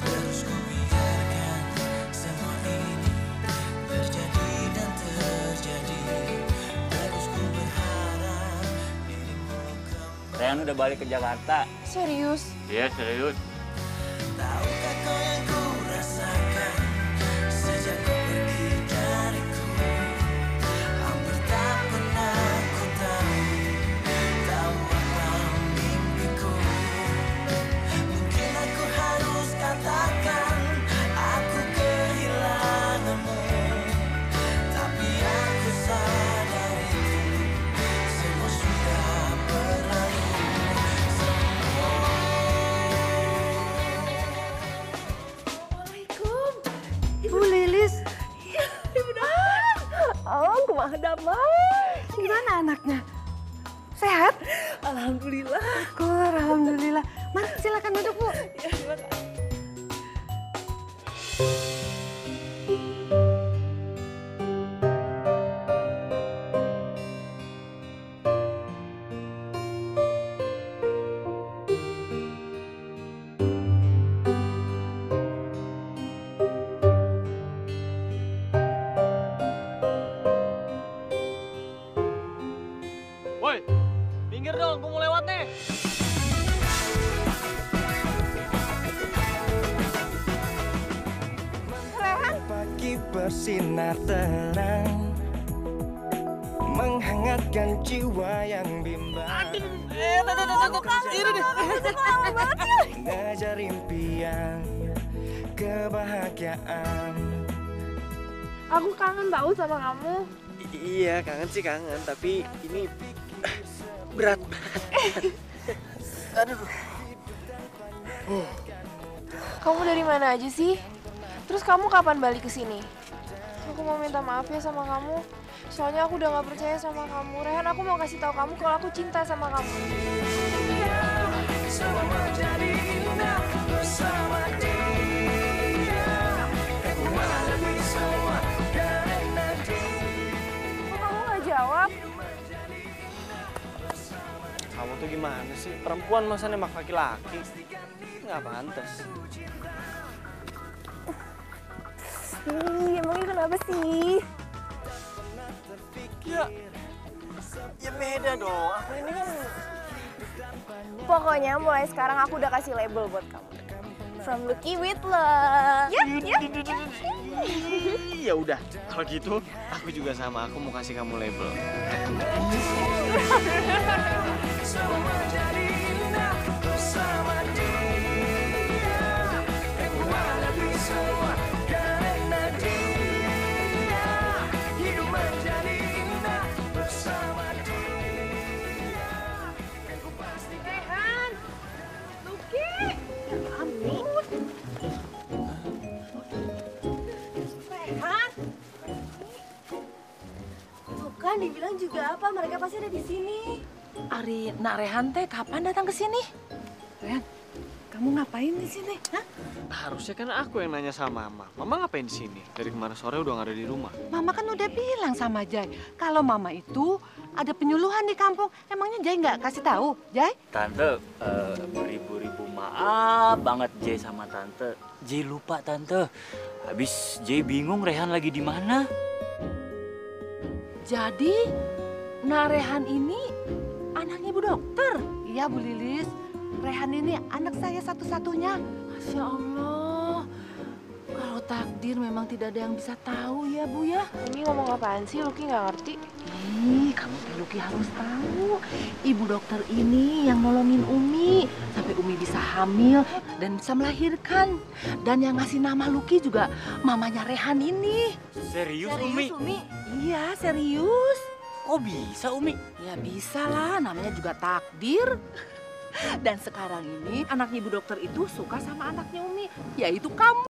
terus ku biarkan semua ini terjadi dan terjadi. Terus ku berharap dirimu kembali. Rehan udah balik ke Jakarta. Serius? Iya, serius. Tahukah kau yang ku rasakan sejak kau pergi dariku? Hampir tak pernah ku tahu apa mimpiku. Mungkin aku harus katakan aku kehilanganmu, tapi aku sadar itu semua sudah berlalu. Ibu Lilis. Ibu Damai. Oh, kumaha Damai. Gimana anaknya? Sehat? Alhamdulillah. Syukur, alhamdulillah. Mari silakan duduk, Bu. Ya, terima kasih. Woi, minggir dong, gue mau lewat nih. Rehan? Pagi bersinar terang, menghangatkan jiwa yang bimbang. Ini deh. Mengejar impian, kebahagiaan. Aku kangen tahu sama kamu. Iya, kangen sih kangen, tapi ini berat. Aduh. Kamu dari mana aja sih? Terus kamu kapan balik ke sini? Aku mau minta maaf ya sama kamu. Soalnya aku udah gak percaya sama kamu. Rehan, aku mau kasih tahu kamu kalau aku cinta sama kamu. Semua menjadi indah bersama dia. Aku menghadapi semua karena dia. Kok kamu gak jawab? Kamu tuh gimana sih? Perempuan masa nembak laki-laki? Nggak pantas. Emangnya kenapa sih? Ya beda dong. Aku ini kan Pokoknya mulai sekarang aku udah kasih label buat kamu. From Lucky with Love. Ya. Ya udah, kalau gitu aku juga sama. Aku mau kasih kamu label. Semua menjadi indah bersama dia. Aku menghadapi semua karena dia. Hidup menjadi indah bersama dia. Aku pasti Rehan, Lucky. Ampun. Rehan. Tuh kan dibilang juga apa, mereka pasti ada di sini. Ari, Nak Rehan teh kapan datang ke sini? Rehan, kamu ngapain di sini? Hah? Harusnya kan aku yang nanya sama Mama. Mama ngapain di sini? Dari kemarin sore udah nggak ada di rumah. Mama kan udah bilang sama Jai, kalau Mama itu ada penyuluhan di kampung. Emangnya Jai nggak kasih tahu, Jai? Tante, beribu-ribu maaf banget Jay sama Tante. Jay lupa Tante. Habis Jay bingung Rehan lagi di mana. Jadi, Nak Rehan ini anaknya Ibu Dokter. Iya, Bu Lilis. Rehan ini anak saya satu-satunya. Masya Allah. Kalau takdir memang tidak ada yang bisa tahu ya Bu ya. Umi ngomong apaan sih? Luki nggak ngerti. Ih, kamu teh Luki harus tahu. Ibu dokter ini yang nolongin Umi sampai Umi bisa hamil dan bisa melahirkan. Dan yang ngasih nama Luki juga mamanya Rehan ini. Serius, Serius, Umi? Iya, serius. Kok bisa, Umi? Ya bisa lah, namanya juga takdir. Dan sekarang ini anaknya ibu dokter itu suka sama anaknya Umi, yaitu kamu.